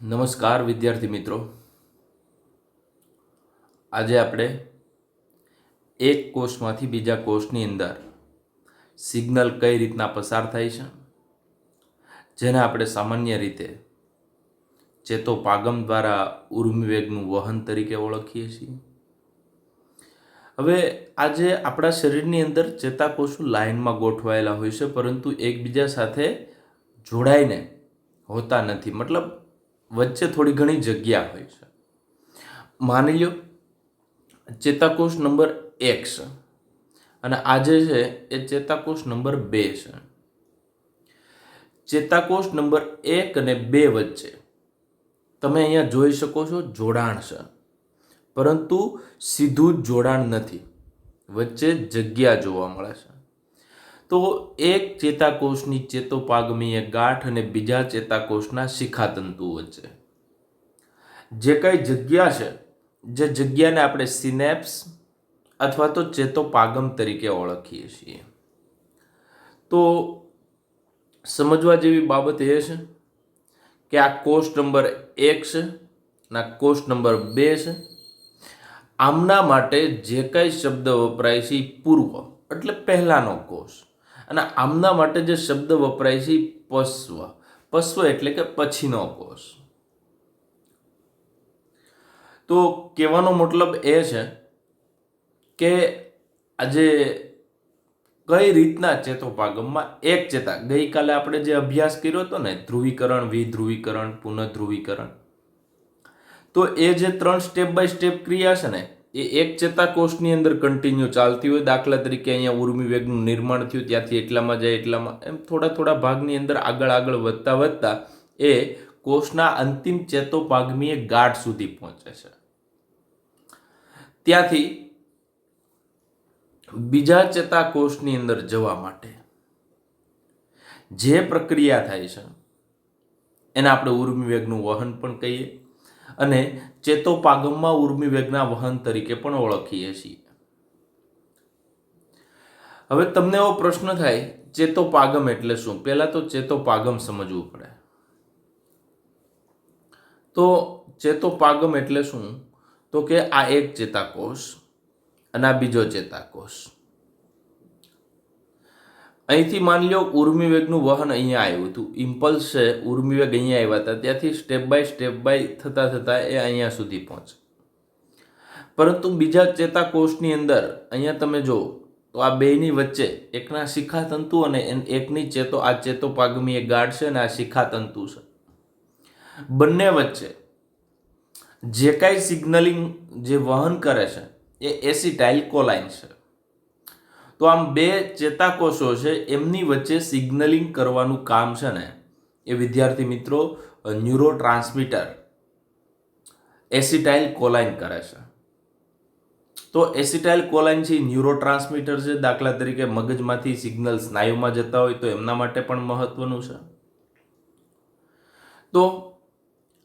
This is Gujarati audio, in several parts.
નમસ્કાર વિદ્યાર્થી મિત્રો. આજે આપણે એક કોષમાંથી બીજા કોષની અંદર સિગ્નલ કઈ રીતના પસાર થાય છે, જેને આપણે સામાન્ય રીતે ચેતોપાગમ દ્વારા ઉર્મિવેગનું વહન તરીકે ઓળખીએ છીએ. હવે આજે આપણા શરીરની અંદર ચેતાકોષો લાઇનમાં ગોઠવાયેલા હોય છે, પરંતુ એકબીજા સાથે જોડાઈને હોતા નથી. મતલબ વચ્ચે થોડી ઘણી જગ્યા હોય છે. માની લો ચેતાકોષ નંબર 1 છે અને આ જે છે એ ચેતાકોષ નંબર 2 છે. ચેતાકોષ નંબર 1 અને 2 વચ્ચે તમે અહીંયા જોઈ શકો છો જોડાણ છે, પરંતુ સીધું જ જોડાણ નથી, વચ્ચે જગ્યા જોવા મળે છે. તો એક ચેતાકોષની ચેતોપાગમીય ગાંઠ અને બીજા ચેતાકોષના શિખાતંતુ વચ્ચે જે કઈ જગ્યા છે, જે જગ્યાને આપણે સિનેપ્સ અથવા તો ચેતોપાગમ તરીકે ઓળખીએ છીએ. તો સમજવા જેવી બાબત એ છે કે આ કોષ નંબર 1 છે અને આ કોષ નંબર 2 છે. આમના માટે જે કઈ શબ્દ વપરાય છે પૂર્વ એટલે પહેલાનો કોષ, અને આમના માટે જે શબ્દ વપરાય છે પશ્વ, પશ્વ એટલે કે પછીનો કોષ. તો કહેવાનો મતલબ એ છે કે આજે કઈ રીતના ચેતોપાગમમાં એક ચેતા, ગઈકાલે આપણે જે અભ્યાસ કર્યો હતો ને ધ્રુવીકરણ, વિધ્રુવીકરણ, પુનઃધ્રુવીકરણ, તો એ જે 3 સ્ટેપ બાય સ્ટેપ ક્રિયા છે ને એ એક ચેતાકોષની અંદર કન્ટિન્યુ ચાલતી હોય. દાખલા તરીકે અહીંયા ઉર્મિવેગનું નિર્માણ થયું, ત્યાંથી એટલામાં જાય એટલામાં, એમ થોડા થોડા ભાગની અંદર આગળ વધતા વધતા એ કોષના અંતિમ ચેતોપાગમીય ગાંઠ સુધી પહોંચે છે. ત્યાંથી બીજા ચેતાકોષની અંદર જવા માટે જે પ્રક્રિયા થાય છે એને આપણે ઉર્મિવેગનું વહન પણ કહીએ અને ચેતોપાગમમાં ઉર્મિવેગના વહન તરીકે પણ ઓળખીએ છીએ. હવે તમને એવો પ્રશ્ન થાય ચેતોપાગમ એટલે શું? પહેલા તો ચેતોપાગમ સમજવું પડે. તો ચેતોપાગમ એટલે શું? તો કે આ એક ચેતાકોષ અને આ બીજો ચેતાકોષ. અહીંથી માની લો ઉર્મિવેગનું વહન અહીંયા આવ્યું હતું, ઇમ્પલ્સ છે, ઉર્મિવેગ અહીંયા આવ્યા હતા, ત્યાંથી સ્ટેપ બાય થતા એ અહીંયા સુધી પહોંચે. પરંતુ બીજા ચેતાકોષની અંદર અહીંયા તમે જો તો આ બેની વચ્ચે એકના શિખાતંતુ અને એકની આ ચેતોપાગમીય ગાંઠ છે અને આ શિખાતંતુ છે. બંને વચ્ચે જે કાંઈ સિગ્નલિંગ જે વહન કરે છે એ એસિટાઇલ કોલાઇન છે. તો આમ બે ચેતાકોષો છે, એમની વચ્ચે સિગ્નલિંગ કરવાનું કામ છે ને એ વિદ્યાર્થી મિત્રો ન્યુરોટ્રાન્સમીટર એસિટાઇલ કોલાઇન કરે છે. તો એસિટાઇલ કોલાઇન છે ન્યુરોટ્રાન્સમીટર છે. દાખલા તરીકે મગજમાંથી સિગ્નલ સ્નાયુમાં જતા હોય તો એમના માટે પણ મહત્વનું છે. તો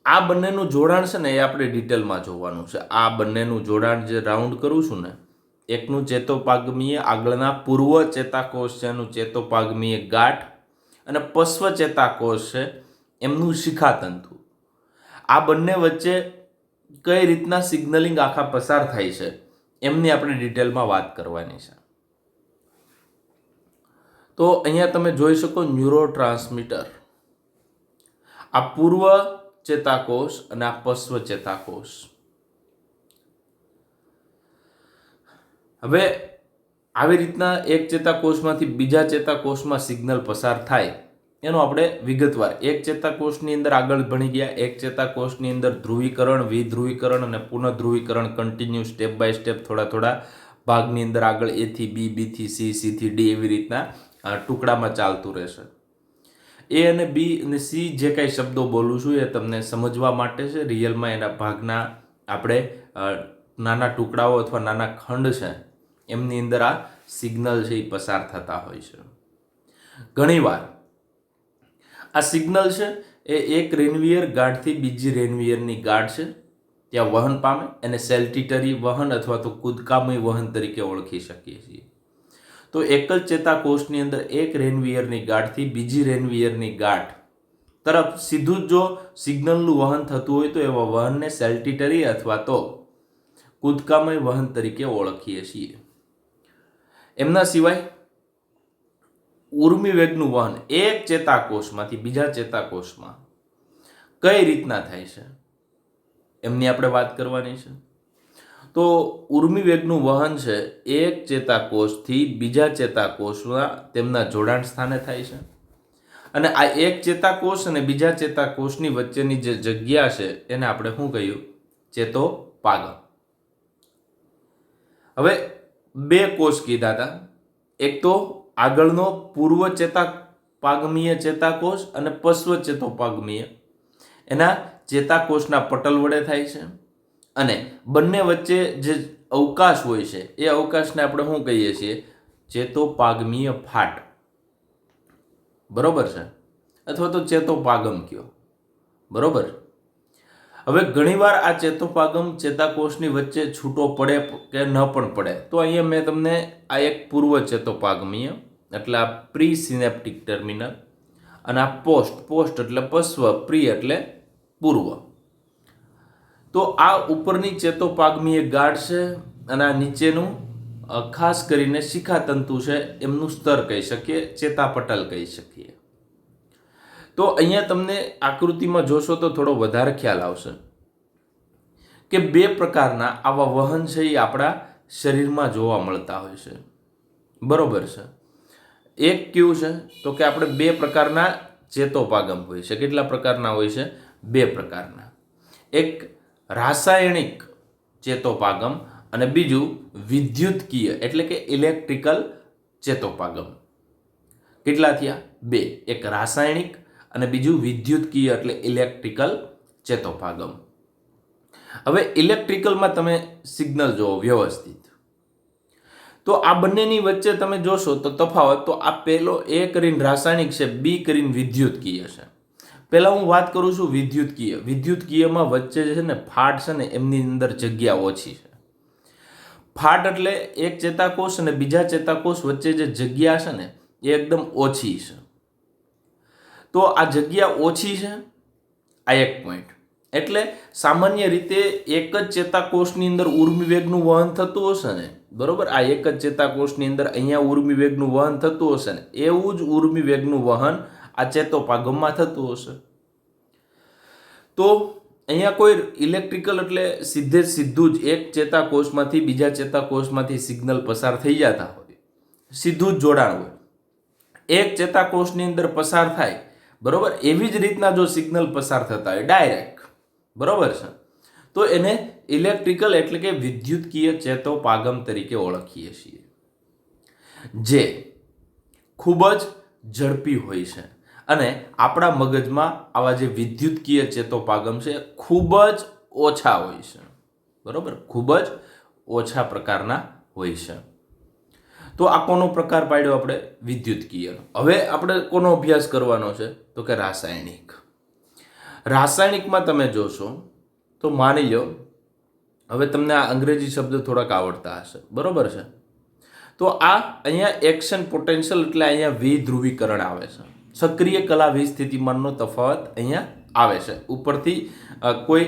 આ બંનેનું જોડાણ છે ને એ આપણે ડિટેલમાં જોવાનું છે. આ બંનેનું જોડાણ જે રાઉન્ડ કરું છું ને, એકનું ચેતોપાગમીય આગળના પૂર્વ ચેતાકોષ છે એનું ચેતોપાગમીય ગાંઠ અને પશ્વ ચેતાકોષ છે એમનું શિખાતંતુ. આ બંને વચ્ચે કઈ રીતના સિગ્નલિંગ આખા પસાર થાય છે એમની આપણે ડિટેલમાં વાત કરવાની છે. તો અહીંયા તમે જોઈ શકો ન્યુરોટ્રાન્સમીટર, આ પૂર્વ ચેતાકોષ અને આ પશ્વ ચેતાકોષ. હવે આવી રીતના એક ચેતાકોષમાંથી બીજા ચેતાકોષમાં સિગ્નલ પસાર થાય એનો આપણે વિગતવાર એક ચેતાકોષની અંદર આગળ ભણી ગયા. એક ચેતાકોષની અંદર ધ્રુવીકરણ, વિધ્રુવીકરણ અને પુનઃધ્રુવીકરણ કન્ટિન્યુ સ્ટેપ બાય સ્ટેપ થોડા ભાગની અંદર આગળ A થી B, B થી C, C થી D એવી રીતના ટુકડામાં ચાલતું રહેશે. A અને B અને C જે કાંઈ શબ્દો બોલું છું એ તમને સમજવા માટે છે. રિયલમાં એના ભાગના આપણે નાના ટુકડાઓ અથવા નાના ખંડ છે એમની અંદર આ સિગ્નલ છે એ પસાર થતા હોય છે. ઘણીવાર આ સિગ્નલ છે એ એક રેનવીયર ગાંઠથી બીજી રેનવીયરની ગાંઠ છે ત્યાં વહન પામે, એને સેલ્ટિટરી વહન અથવા તો કૂદકામય વહન તરીકે ઓળખી શકીએ છીએ. તો એક જ ચેતાકોષની અંદર એક રેનવીયરની ગાંઠથી બીજી રેનવીયરની ગાંઠ તરફ સીધું જ જો સિગ્નલનું વહન થતું હોય તો એવા વહનને સેલ્ટિટરી અથવા તો કૂદકામય વહન તરીકે ઓળખીએ છીએ. એમના સિવાય ઉર્મિ વેગનું વહન એક ચેતાકોષમાંથી બીજા ચેતાકોષમાં કઈ રીતના થાય છે એમની આપણે વાત કરવાની છે. તો ઉર્મિ વેગનું વહન છે એક ચેતાકોષથી બીજા ચેતાકોષમાં તેમના જોડાણ સ્થાને થાય છે. અને આ એક ચેતાકોષ અને બીજા ચેતાકોષની વચ્ચેની જે જગ્યા છે એને આપણે શું કહ્યું? ચેતોપાગમ. હવે બે કોષ કીધા હતા. એક તો આગળનો પૂર્વ ચેતાપાગમીય ચેતાકોષ અને પશ્વ ચેતોપાગમીય, એના ચેતાકોષના પટલ વડે થાય છે. અને બંને વચ્ચે જે અવકાશ હોય છે એ અવકાશને આપણે શું કહીએ છીએ? ચેતોપાગમીય ફાટ. બરોબર છે? અથવા તો ચેતોપાગમ કયો. બરોબર. હવે ઘણીવાર આ ચેતોપાગમ ચેતાકોષની વચ્ચે છૂટો પડે કે ન પણ પડે. તો અહીંયા મેં તમને આ એક પૂર્વ ચેતોપાગમીય એટલે આ પ્રી સિનેપ્ટિક ટર્મિનલ અને આ પોસ્ટ એટલે પશ્વ, પ્રી એટલે પૂર્વ. તો આ ઉપરની ચેતોપાગમીય ગાંઠ છે અને આ નીચેનું ખાસ કરીને શિખાતંતુ છે એમનું સ્તર કહી શકીએ, ચેતાપટલ કહી શકીએ. તો અહીંયા તમને આકૃતિમાં જોશો તો થોડો વધારે ખ્યાલ આવશે કે બે પ્રકારના આવા વહન છે એ આપણા શરીરમાં જોવા મળતા હોય છે. બરોબર છે? એક કેવું છે તો કે આપણે બે પ્રકારના ચેતોપાગમ હોય છે. કેટલા પ્રકારના હોય છે? બે પ્રકારના. એક રાસાયણિક ચેતોપાગમ અને બીજું વિદ્યુતકીય એટલે કે ઇલેક્ટ્રિકલ ચેતોપાગમ. કેટલા થયા? બે. એક રાસાયણિક અને બીજું વિદ્યુતકીય એટલે ઇલેક્ટ્રિકલ ચેતોપાગમ. હવે ઇલેક્ટ્રિકલમાં તમે સિગ્નલ જોવો વ્યવસ્થિત, તો આ બંનેની વચ્ચે તમે જોશો તો તફાવત, તો આ પહેલો એ કરીને રાસાયણિક છે, બી કરીને વિદ્યુતકીય છે. પહેલા હું વાત કરું છું વિદ્યુતકીય. વિદ્યુતકીયમાં વચ્ચે જે છે ને ફાટ છે ને એમની અંદર જગ્યા ઓછી છે. ફાટ એટલે એક ચેતાકોષ અને બીજા ચેતાકોષ વચ્ચે જે જગ્યા છે ને એ એકદમ ઓછી છે. તો આ જગ્યા ઓછી છે, આ એક પોઈન્ટ. એટલે સામાન્ય રીતે એક જ ચેતાકોષની અંદર ઉર્મિવેગનું વહન થતું હશે ને, બરોબર? આ એક જ ચેતાકોષની અંદર અહીંયા ઉર્મિવેગનું વહન થતું હશે ને, એવું જ ઉર્મિવેગનું વહન આ ચેતોપાગમમાં થતું હશે. તો અહીંયા કોઈ ઇલેક્ટ્રિકલ એટલે સીધું જ એક ચેતાકોષમાંથી બીજા ચેતાકોષમાંથી સિગ્નલ પસાર થઈ જતા હોય, સીધું જ જોડાણ હોય, એક ચેતાકોષની અંદર પસાર થાય, બરોબર? એવી જ રીતના જો સિગ્નલ પસાર થતા હોય ડાયરેક્ટ, બરોબર છે, તો એને ઇલેક્ટ્રિકલ એટલે કે વિદ્યુતકીય ચેતોપાગમ તરીકે ઓળખીએ છીએ, જે ખૂબ જ ઝડપી હોય છે. અને આપણા મગજમાં આવા જે વિદ્યુતકીય ચેતોપાગમ છે ખૂબ જ ઓછા હોય છે, બરોબર? ખૂબ જ ઓછા પ્રકારના હોય છે. તો આ કોનો પ્રકાર પાડ્યો આપણે? વિદ્યુતકીયનો. હવે આપણે કોનો અભ્યાસ કરવાનો છે તો કે રાસાયણિક. રાસાયણિકમાં તમે જોશો તો માની લો, હવે તમને આ અંગ્રેજી શબ્દ થોડાક આવડતા હશે, બરોબર છે? તો આ અહીંયા એક્શન પોટેન્શિયલ એટલે અહીંયા વિધ્રુવીકરણ આવે છે. સક્રિય કલા વિસ્થિતિમાનનો તફાવત અહીંયા આવે છે. ઉપરથી કોઈ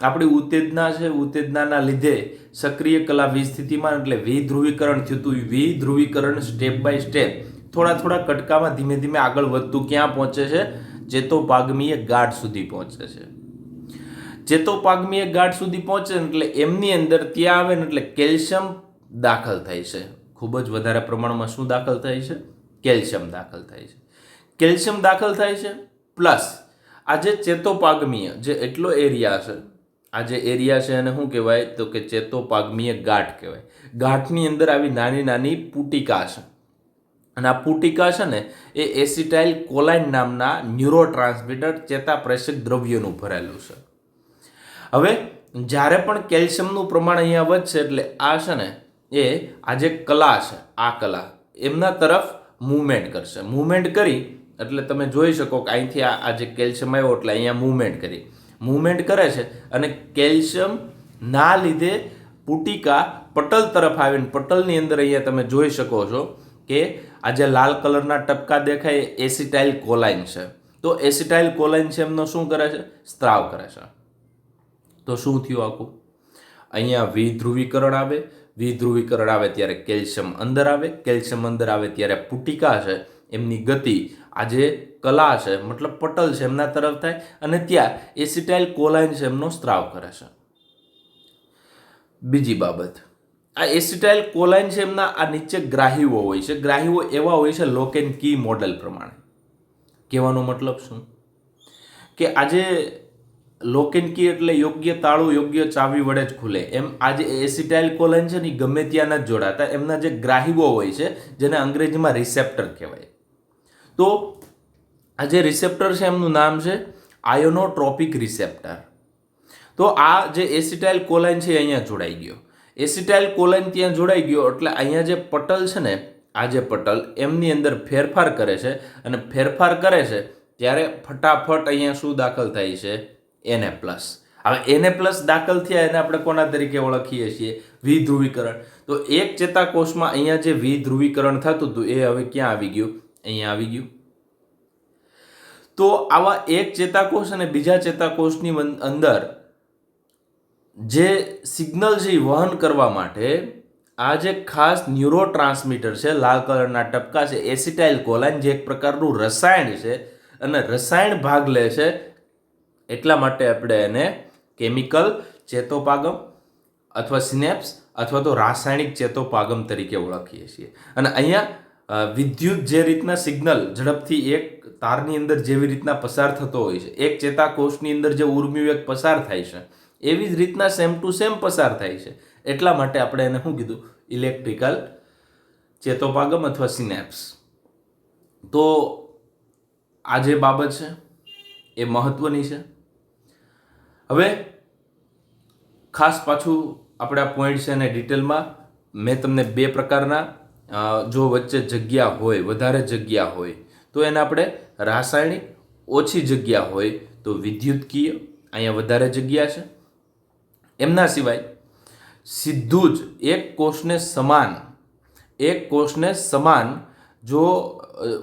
આપણી ઉત્તેજના છે, ઉત્તેજનાના લીધે સક્રિય કલા વિસ્થિતિમાન એટલે વિધ્રુવીકરણ થયું હતું. વિધ્રુવીકરણ સ્ટેપ બાય સ્ટેપ થોડા કટકામાં ધીમે ધીમે આગળ વધતું ક્યાં પહોંચે છે? ચેતોપાગમીય ગાંઠ સુધી પહોંચે છે. ચેતોપાગમીય ગાંઠ સુધી પહોંચે એટલે એમની અંદર ત્યાં આવે ને એટલે કેલ્શિયમ દાખલ થાય છે. ખૂબ જ વધારે પ્રમાણમાં શું દાખલ થાય છે? કેલ્શિયમ દાખલ થાય છે. કેલ્શિયમ દાખલ થાય છે પ્લસ આ જે ચેતોપાગમીય જે એટલો એરિયા છે, આ જે એરિયા છે એને શું કહેવાય તો કે ચેતોપાગમીય ગાંઠ કહેવાય. ગાંઠની અંદર આવી નાની નાની પુટિકા છે અને આ પુટિકા છે ને એ એસિટાઇલ કોલાઇન નામના ન્યુરોટ્રાન્સમીટર ચેતાપ્રેષક દ્રવ્યનું ભરેલું છે. હવે જ્યારે પણ કેલ્શિયમનું પ્રમાણ અહીંયા વધશે એટલે આ છે ને એ આ જે કલા છે, આ કલા એમના તરફ મૂવમેન્ટ કરશે. મૂવમેન્ટ કરી એટલે તમે જોઈ શકો કે અહીંથી આ જે કેલ્શિયમ આવ્યો એટલે અહીંયા મૂવમેન્ટ કરે છે અને કેલ્શિયમ ના લીધે પુટિકા પટલ તરફ આવીને પટલની અંદર અહીંયા તમે જોઈ શકો છો કે આ જે લાલ કલરના ટપકા દેખાય એસિટાઇલ કોલાઇન છે. તો એસિટાઇલ કોલાઇન છે એમનો શું કરે છે? સ્ત્રાવ કરે છે. તો શું થયું આખું? અહીંયા વિધ્રુવીકરણ આવે, વિધ્રુવીકરણ આવે ત્યારે કેલ્શિયમ અંદર આવે, કેલ્શિયમ અંદર આવે ત્યારે પુટિકા છે એમની ગતિ આ જે કલા છે મતલબ પટલ છે એમના તરફ થાય અને ત્યાં એસિટાઇલ કોલાઇન છે એમનો સ્ત્રાવ કરે છે. બીજી બાબત, આ એસિટાઇલ કોલાઇન છે એમના આ નીચે ગ્રાહીઓ હોય છે. ગ્રાહીઓ એવા હોય છે લોક એન્ડ કી મોડેલ પ્રમાણે. કહેવાનો મતલબ શું કે આજે લોક એન્ડ કી એટલે યોગ્ય તાળું યોગ્ય ચાવી વડે જ ખુલે. એમ આજે એસિટાઇલ કોલાઇન છે ને ગમે ત્યાં નથી જોડાતા. એમના જે ગ્રાહીઓ હોય છે જેને અંગ્રેજીમાં રિસેપ્ટર કહેવાય. તો આ જે રિસેપ્ટર છે એમનું નામ છે આયોનોટ્રોપિક રિસેપ્ટર. તો આ જે એસિટાઇલ કોલાઇન છે અહીંયા જોડાઈ ગયો. એસિટાઇલ કોલાઇન ત્યાં જોડાઈ ગયો એટલે અહીંયા જે પટલ છે ને આ જે પટલ એમની અંદર ફેરફાર કરે છે અને ફેરફાર કરે છે ત્યારે ફટાફટ અહીંયા શું દાખલ થાય છે? Na+. હવે Na+ દાખલ થયા એને આપણે કોના તરીકે ઓળખીએ છીએ? વિધ્રુવીકરણ. તો એક ચેતાકોષમાં અહીંયા જે વિધ્રુવીકરણ થતું હતું એ હવે ક્યાં આવી ગયું? અહીંયા આવી ગયું. તો આવા એક ચેતાકોષ અને બીજા ચેતાકોષની અંદર જે સિગ્નલ છે વહન કરવા માટે આ જે ખાસ ન્યુરોટ્રાન્સમીટર છે લાલ કલરના ટપકા છે એસિટાઇલ કોલાઇન જે એક પ્રકારનું રસાયણ છે અને રસાયણ ભાગ લે છે એટલા માટે આપણે એને કેમિકલ ચેતોપાગમ અથવા સિનેપ્સ અથવા તો રાસાયણિક ચેતોપાગમ તરીકે ઓળખીએ છીએ. અને અહીંયા વિદ્યુત જે રીતના સિગ્નલ ઝડપથી એક તારની અંદર જેવી રીતના પસાર થતો હોય છે, એક ચેતાકોષની અંદર જે ઉર્મિવેગ પસાર થાય છે એવી જ રીતના સેમ ટુ સેમ પસાર થાય છે. એટલા માટે આપણે એને શું કીધું? ઇલેક્ટ્રિકલ ચેતોપાગમ અથવા સિનેપ્સ. તો આ જે બાબત છે એ મહત્વની છે. હવે ખાસ પાછું આપણે આ પોઈન્ટ છે અને ડિટેલમાં મેં તમને બે પ્રકારના જો વચ્ચે જગ્યા હોય વધારે જગ્યા હોય તો એને આપણે રાસાયણિક, ઓછી જગ્યા હોય તો વિદ્યુતકીય, અહીંયા વધારે જગ્યા છે. એમના સિવાય સીધું જ એક કોષને સમાન જો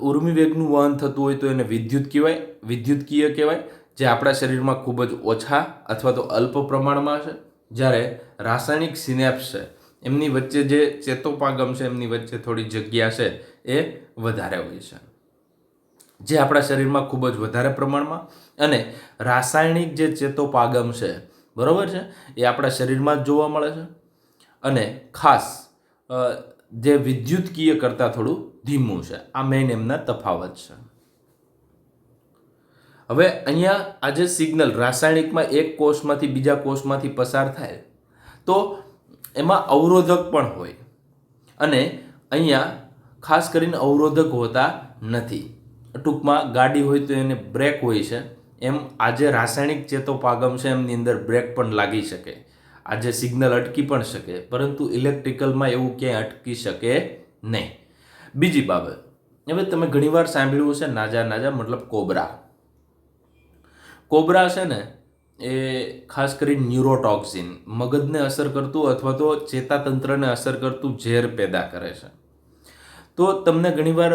ઉર્મિવેગનું વહન થતું હોય તો એને વિદ્યુતકીય કહેવાય, જે આપણા શરીરમાં ખૂબ જ ઓછા અથવા તો અલ્પ પ્રમાણમાં છે. જ્યારે રાસાયણિક સિનેપ્સ છે એમની વચ્ચે જે ચેતોપાગમ છે એમની વચ્ચે થોડી જગ્યા છે એ વધારે હોય છે, જે આપણા શરીરમાં ખૂબ જ વધારે પ્રમાણમાં. અને રાસાયણિક જે ચેતોપાગમ છે બરોબર છે એ આપણા શરીરમાં જ જોવા મળે છે અને ખાસ જે વિદ્યુતકીય કરતાં થોડું ધીમું છે. આ મેઇન એમના તફાવત છે. હવે અહીંયા આ જે સિગ્નલ રાસાયણિકમાં એક કોષમાંથી બીજા કોષમાંથી પસાર થાય તો એમાં અવરોધક પણ હોય અને અહીંયા ખાસ કરીને અવરોધક હોતા નથી. ટૂંકમાં ગાડી હોય તો એને બ્રેક હોય છે, એમ આજે રાસાયણિક ચેતોપાગમ છે એમની અંદર બ્રેક પણ લાગી શકે, આજે સિગ્નલ અટકી પણ શકે, પરંતુ ઇલેક્ટ્રિકલમાં એવું ક્યાંય અટકી શકે નહીં. બીજી બાબત, હવે તમે ઘણીવાર સાંભળ્યું છે નાજા મતલબ કોબ્રા છે ને એ ખાસ કરીને ન્યુરોટોક્સિન મગજને અસર કરતું અથવા તો ચેતાતંત્રને અસર કરતું ઝેર પેદા કરે છે. તો તમને ઘણીવાર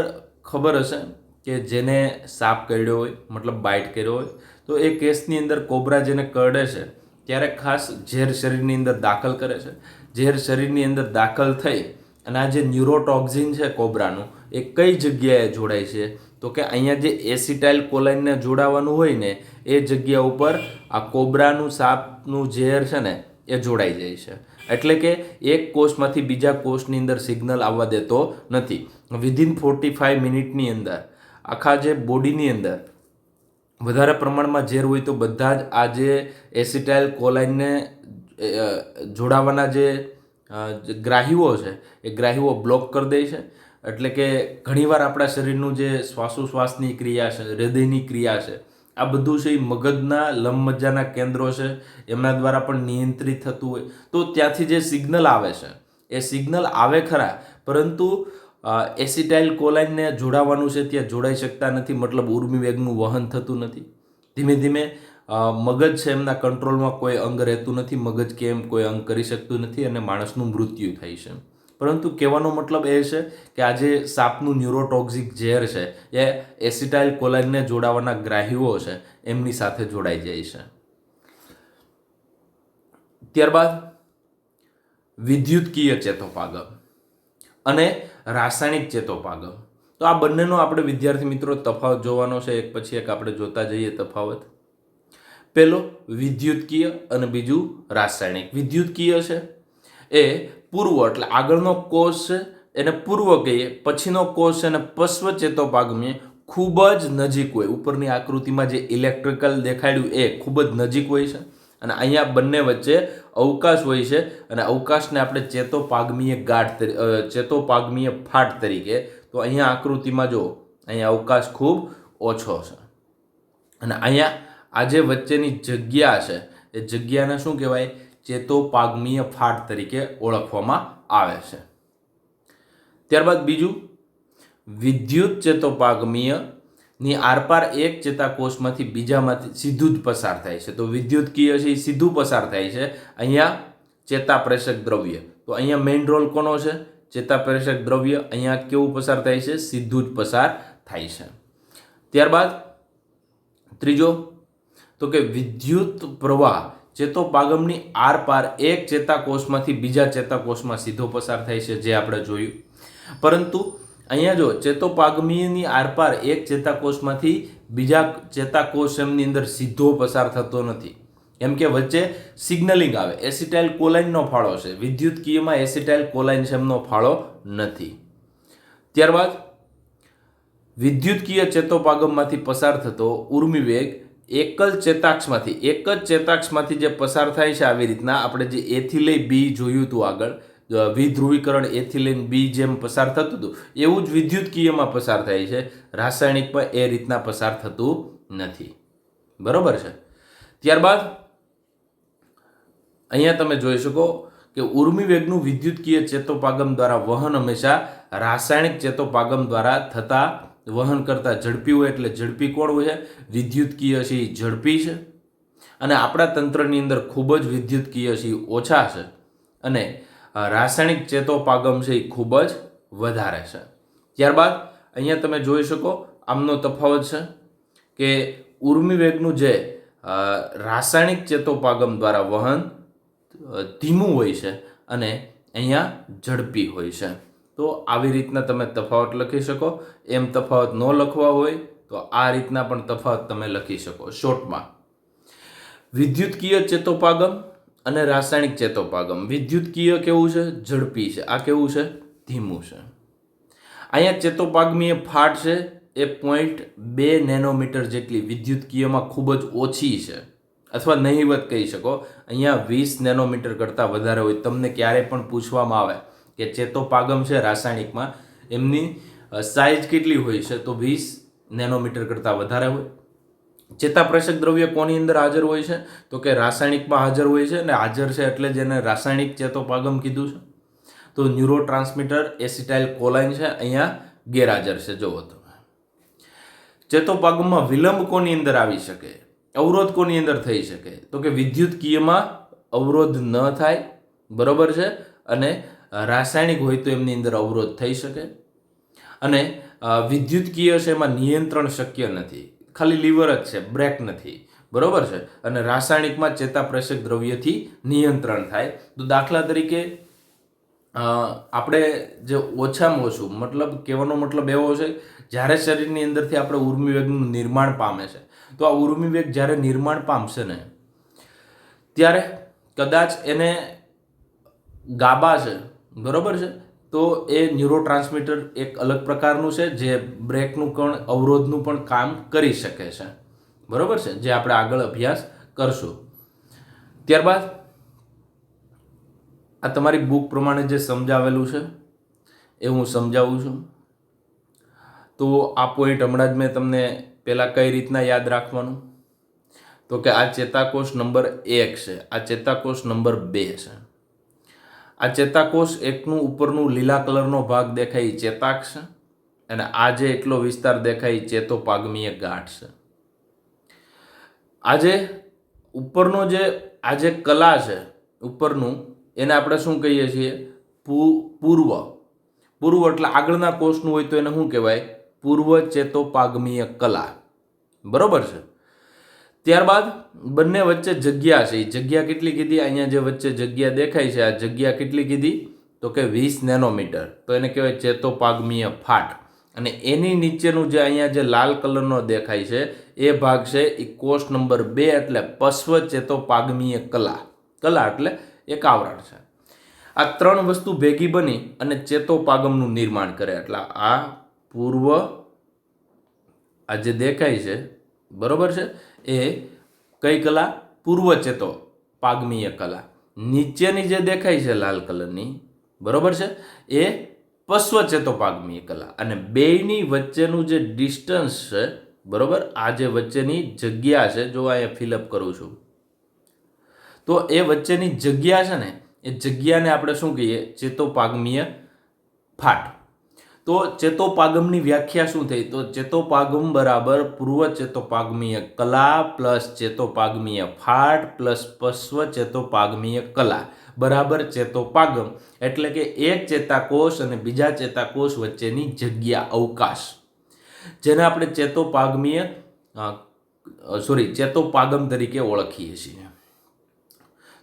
ખબર હશે કે જેને સાપ કરડ્યો હોય મતલબ બાઇટ કર્યો હોય તો એ કેસની અંદર કોબ્રા જેને કરડે છે ત્યારે ખાસ ઝેર શરીરની અંદર દાખલ કરે છે. ઝેર શરીરની અંદર દાખલ થઈ અને આ જે ન્યુરોટોક્સિન છે કોબ્રાનું એ કઈ જગ્યાએ જોડાય છે તો કે અહીંયા જે એસિટાઇલ કોલાઇનને જોડાવાનું હોય ને એ જગ્યા ઉપર આ કોબ્રાનું સાપનું ઝેર છે ને એ જોડાઈ જાય છે. એટલે કે એક કોષમાંથી બીજા કોષની અંદર સિગ્નલ આવવા દેતો નથી. વિધિન 45 મિનિટની અંદર આખા જે બોડીની અંદર વધારે પ્રમાણમાં ઝેર હોય તો બધા જ આ જે એસિટાઇલ કોલાઇનને જોડાવાના જે ગ્રાહીઓ છે એ ગ્રાહીઓ બ્લોક કરી દે છે. એટલે કે ઘણીવાર આપણા શરીરનું જે શ્વાસોશ્વાસની ક્રિયા છે, હૃદયની ક્રિયા છે, આ બધું છે એ મગજના લંબમજ્જાના કેન્દ્રો છે એમના દ્વારા પણ નિયંત્રિત થતું હોય. તો ત્યાંથી જે સિગ્નલ આવે છે એ સિગ્નલ આવે ખરા, પરંતુ એસિટાઇલ કોલાઇનને જોડાવાનું છે ત્યાં જોડાઈ શકતા નથી, મતલબ ઉર્મિવેગનું વહન થતું નથી. ધીમે ધીમે મગજ છે એમના કંટ્રોલમાં કોઈ અંગ રહેતું નથી, મગજ કેમ કોઈ અંગ કરી શકતું નથી અને માણસનું મૃત્યુ થાય છે. પરંતુ કહેવાનો મતલબ એ છે કે આ જે સાપનું ન્યુરોટોક્સિક ઝેર છે એ એસિટાઇલ કોલાઇનને જોડાવાના ગ્રાહીઓ છે એમની સાથે જોડાઈ જાય છે. ત્યારબાદ વિદ્યુતકીય ચેતોપાગમ અને રાસાયણિક ચેતોપાગમ. તો આ બંનેનો આપણે વિદ્યાર્થી મિત્રો તફાવત જોવાનો છે, એક પછી એક આપણે જોતા જઈએ તફાવત. પહેલો વિદ્યુતકીય અને બીજું રાસાયણિક. વિદ્યુતકીય છે એ પૂર્વ એટલે આગળનો કોષ છે એને પૂર્વ કહીએ, પછીનો કોષ છે એને પશ્વ ચેતોપાગમીય ખૂબ જ નજીક હોય. ઉપરની આકૃતિમાં જે ઇલેક્ટ્રિકલ દેખાડ્યું એ ખૂબ જ નજીક હોય છે અને અહીંયા બંને વચ્ચે અવકાશ હોય છે અને અવકાશને આપણે ચેતોપાગમીય ગાંઠ ચેતોપાગમીય ફાટ તરીકે, તો અહીંયા આકૃતિમાં જો અહીંયા અવકાશ ખૂબ ઓછો છે અને અહીંયા આ જે વચ્ચેની જગ્યા છે એ જગ્યાને શું કહેવાય? ચેતોપાગમીય ફાટ તરીકે ઓળખવામાં આવે છે. ત્યારબાદ બીજું વિદ્યુત ચેતોપાગમીય ની આરપાર એક ચેતાકોષમાંથી બીજામાંથી સીધું જ પસાર થાય છે. તો વિદ્યુતકીય છે એ સીધું પસાર થાય છે. અહીંયા ચેતાપ્રેષક દ્રવ્ય, તો અહીંયા મેઇન રોલ કોનો છે? ચેતાપ્રેષક દ્રવ્ય. અહીંયા કેવું પસાર થાય છે? સીધું જ પસાર થાય છે. ત્યારબાદ ત્રીજો તો કે વિદ્યુત પ્રવાહ ચેતોપાગમની આરપાર એક ચેતાકોષમાંથી બીજા ચેતાકોષમાં સીધો પસાર થાય છે, જે આપણે જોયું. પરંતુ અહીંયા જો ચેતોપાગમીયની આરપાર એક ચેતાકોષમાંથી બીજા ચેતાકોષ એમની અંદર સીધો પસાર થતો નથી, એમ કે વચ્ચે સિગ્નલિંગ આવે. એસિટાઇલ કોલાઇનનો ફાળો છે, વિદ્યુતકીયમાં એસિટાઇલ કોલાઇન એમનો ફાળો નથી. ત્યારબાદ વિદ્યુતકીય ચેતોપાગમમાંથી પસાર થતો ઉર્મિવેગ એક જ ચેતાક્ષમાંથી જે પસાર થાય છે, આવી રીતના આપણે જે એ થી લઈ બી જોયું હતું આગળ, વિધ્રુવીકરણ એ થી લઈને બી જેમ પસાર થતું હતું એવું જ વિદ્યુતકીયમાં પસાર થાય છે. રાસાયણિકમાં એ રીતના પસાર થતું નથી. બરોબર છે. ત્યારબાદ અહીંયા તમે જોઈ શકો કે ઉર્મિવેગનું વિદ્યુતકીય ચેતોપાગમ દ્વારા વહન હંમેશા રાસાયણિક ચેતોપાગમ દ્વારા થતા વહન કરતા ઝડપી હોય. એટલે ઝડપી કોણ હોય? વિદ્યુતકીય છે એ ઝડપી છે અને આપણા તંત્રની અંદર ખૂબ જ વિદ્યુતકીય છે ઓછા છે અને રાસાયણિક ચેતોપાગમ છે એ ખૂબ જ વધારે છે. ત્યારબાદ અહીંયા તમે જોઈ શકો આમનો તફાવત છે કે ઉર્મિવેગનું જે રાસાયણિક ચેતોપાગમ દ્વારા વહન ધીમું હોય છે અને અહીંયા ઝડપી હોય છે. તો આવી રીતના તમે તફાવત લખી શકો. એમ તફાવત ન લખવા હોય તો આ રીતના પણ તફાવત તમે લખી શકો શોર્ટમાં. વિદ્યુતકીય ચેતોપાગમ અને રાસાયણિક ચેતોપાગમ. વિદ્યુતકીય કેવું છે? ઝડપી છે. આ કેવું છે? ધીમું છે. અહીંયા ચેતોપાગમીય ફાટ છે એ 0.2 નેનોમીટર જેટલી વિદ્યુતકીયમાં ખૂબ જ ઓછી છે અથવા નહીવત કહી શકો. અહીંયા 20 નેનોમીટર કરતાં વધારે હોય. તમને ક્યારેય પણ પૂછવામાં આવે કે ચેતોપાગમ છે રાસાયણિકમાં એમની સાઇઝ કેટલી હોય છે, તો 20 નેનોમીટર કરતાં વધારે હોય. ચેતાપ્રેષક દ્રવ્ય કોની અંદર હાજર હોય છે? તો કે રાસાયણિકમાં હાજર હોય છે અને હાજર છે એટલે જ એને રાસાયણિક ચેતોપાગમ કીધું છે. તો ન્યુરોટ્રાન્સમીટર એસિટાઇલ કોલાઇન છે અહીંયા ગેરહાજર છે. જુઓ તમે ચેતોપાગમમાં વિલંબ કોની અંદર આવી શકે? અવરોધ કોની અંદર થઈ શકે? તો કે વિદ્યુતકીયમાં અવરોધ ન થાય. બરોબર છે. અને રાસાયણિક હોય તો એમની અંદર અવરોધ થઈ શકે. અને વિદ્યુતકીય છે એમાં નિયંત્રણ શક્ય નથી, ખાલી લીવર જ છે, બ્રેક નથી. બરોબર છે. અને રાસાયણિકમાં ચેતાપ્રેષક દ્રવ્યથી નિયંત્રણ થાય. તો દાખલા તરીકે આપણે જે ઓછામાં ઓછું મતલબ કહેવાનો મતલબ એવો છે, જ્યારે શરીરની અંદરથી આપણે ઉર્મિવેગનું નિર્માણ પામે છે, તો આ ઉર્મિવેગ જ્યારે નિર્માણ પામશે ને ત્યારે કદાચ એને ગાબા છે, બરોબર છે, તો એ ન્યુરોટ્રાન્સમીટર એક અલગ પ્રકારનું છે જે બ્રેકનું પણ અવરોધનું પણ કામ કરી શકે છે. બરોબર છે, જે આપણે આગળ અભ્યાસ કરશું. ત્યારબાદ આ તમારી બુક પ્રમાણે જે સમજાવેલું છે એ હું સમજાવું છું. તો આ પોઈન્ટ હમણાં જ મેં તમને પહેલાં કઈ રીતના યાદ રાખવાનું, તો કે આ ચેતાકોષ નંબર 1 છે, આ ચેતાકોષ નંબર 2 છે. આ ચેતાકોષ એકનું ઉપરનું લીલા કલરનો ભાગ દેખાય ચેતાક્ષ છે અને આ જે એટલો વિસ્તાર દેખાય ચેતોપાગમીય ગાંઠ છે. આજે ઉપરનો જે આ જે કલા છે ઉપરનું, એને આપણે શું કહીએ છીએ? પૂર્વ પૂર્વ એટલે આગળના કોષનું હોય તો એને શું કહેવાય? પૂર્વ ચેતોપાગમીય કલા. બરોબર છે. ત્યારબાદ બંને વચ્ચે જગ્યા છે. એ જગ્યા કેટલી કીધી? અહીંયા જે વચ્ચે જગ્યા દેખાય છે, આ જગ્યા કેટલી કીધી? તો કે 20 નેનોમીટર. તો એને કહેવાય ચેતોપાગમીય ફાટ. અને એની નીચેનું જે અહીંયા જે લાલ કલરનો દેખાય છે એ ભાગ છે એ કોષ નંબર 2 એટલે પશ્વ ચેતોપાગમીય કલા. કલા એટલે એક આવરણ છે. આ ત્રણ વસ્તુ ભેગી બની અને ચેતોપાગમનું નિર્માણ કરે. એટલે આ પૂર્વ, આ જે દેખાય છે, બરોબર છે, એ કઈ કલા? પૂર્વ ચેતોપાગમીય કલા. નીચેની જે દેખાય છે લાલ કલરની, બરોબર છે, એ પશ્વ ચેતોપાગમીય કલા. અને બેયની વચ્ચેનું જે ડિસ્ટન્સ છે, બરોબર, આ જે વચ્ચેની જગ્યા છે, જો અહીંયા ફિલઅપ કરું છું, તો એ વચ્ચેની જગ્યા છે ને, એ જગ્યાને આપણે શું કહીએ? ચેતોપાગમીય ફાટ. તો ચેતોપાગમની વ્યાખ્યા શું થઈ? તો ચેતોપાગમ બરાબર પૂર્વ ચેતોપાગમીય કલા પ્લસ ચેતોપાગમીય ફાટ પ્લસ પશ્વ ચેતોપાગમીય કલા બરાબર ચેતોપાગમ. એટલે કે એક ચેતાકોષ અને બીજા ચેતાકોષ વચ્ચેની જગ્યા, અવકાશ, જેને આપણે ચેતોપાગમ તરીકે ઓળખીએ છીએ.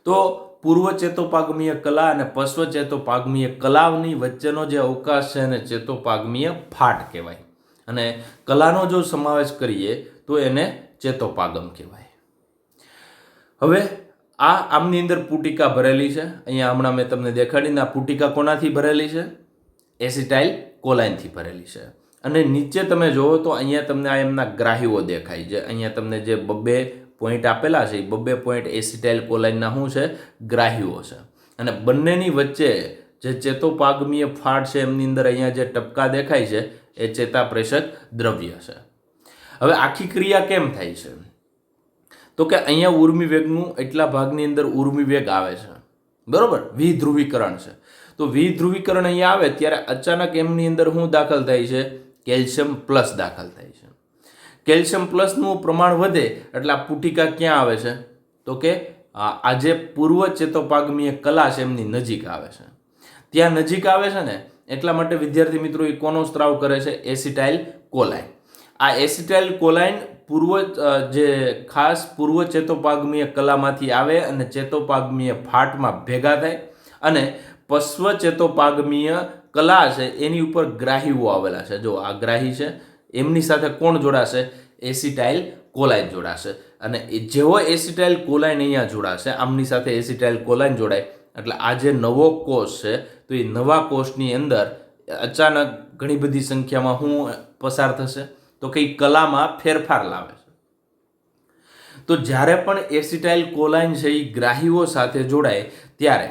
તો પૂર્વ ચેતોપાગમીય કલા અને પશ્વ ચેતોપાગમીય કલાની વચ્ચેનો જે અવકાશ છે એને ચેતોપાગમીય ફાટ કહેવાય. અને કલાનો જો સમાવેશ કરીએ તો એને ચેતોપાગમ કહેવાય. હવે આમની અંદર પુટિકા ભરેલી છે. અહીંયા હમણાં મેં તમને દેખાડીને આ પુટિકા કોનાથી ભરેલી છે? એસિટાઇલ કોલાઇનથી ભરેલી છે. અને નીચે તમે જુઓ તો અહીંયા તમને આ એમના ગ્રાહીઓ દેખાય છે. અહીંયા તમને જે બબ્બે પોઈન્ટ આપેલા છે, એ બબ્બે પોઈન્ટ એસિટાઇલ કોલાઇનના શું છે? ગ્રાહીઓ છે. અને બંનેની વચ્ચે જે ચેતોપાગમીય ફાટ છે એમની અંદર અહીંયા જે ટપકા દેખાય છે એ ચેતાપ્રેષક દ્રવ્ય છે. હવે આખી ક્રિયા કેમ થાય છે? તો કે અહીંયા ઉર્મિવેગનું એટલા ભાગની અંદર ઉર્મિવેગ આવે છે, બરોબર, વિધ્રુવીકરણ છે. તો વિધ્રુવીકરણ અહીંયા આવે ત્યારે અચાનક એમની અંદર શું દાખલ થાય છે? કેલ્શિયમ પ્લસ દાખલ થાય છે. કેલ્શિયમ પ્લસનું પ્રમાણ વધે એટલે આ પુટિકા ક્યાં આવે છે? તો કે આ જે પૂર્વ ચેતોપાગમીય કલા છે એમની નજીક આવે છે. ત્યાં નજીક આવે છે ને એટલા માટે વિદ્યાર્થી મિત્રો એ કોનો સ્ત્રાવ કરે છે? એસિટાઇલ કોલાઇન. આ એસિટાઇલ કોલાઇન ખાસ પૂર્વ ચેતોપાગમીય કલામાંથી આવે અને ચેતોપાગમીય ફાટમાં ભેગા થાય અને પશ્વ ચેતોપાગમીય કલા છે એની ઉપર ગ્રાહીઓ આવેલા છે. જો આ ગ્રાહી છે, એમની સાથે કોણ જોડાશે? એસિટાઇલ કોલાઇન જોડાશે. અને જેવો એસિટાઇલ કોલાઇન અહીંયા જોડાશે, આમની સાથે એસિટાઇલ કોલાઇન જોડાય એટલે આ જે નવો કોષ છે, તો એ નવા કોષની અંદર અચાનક ઘણી બધી સંખ્યામાં શું પસાર થશે? તો કે કલામાં ફેરફાર લાવે છે. તો જ્યારે પણ એસિટાઇલ કોલાઇન છે એ ગ્રાહીઓ સાથે જોડાય ત્યારે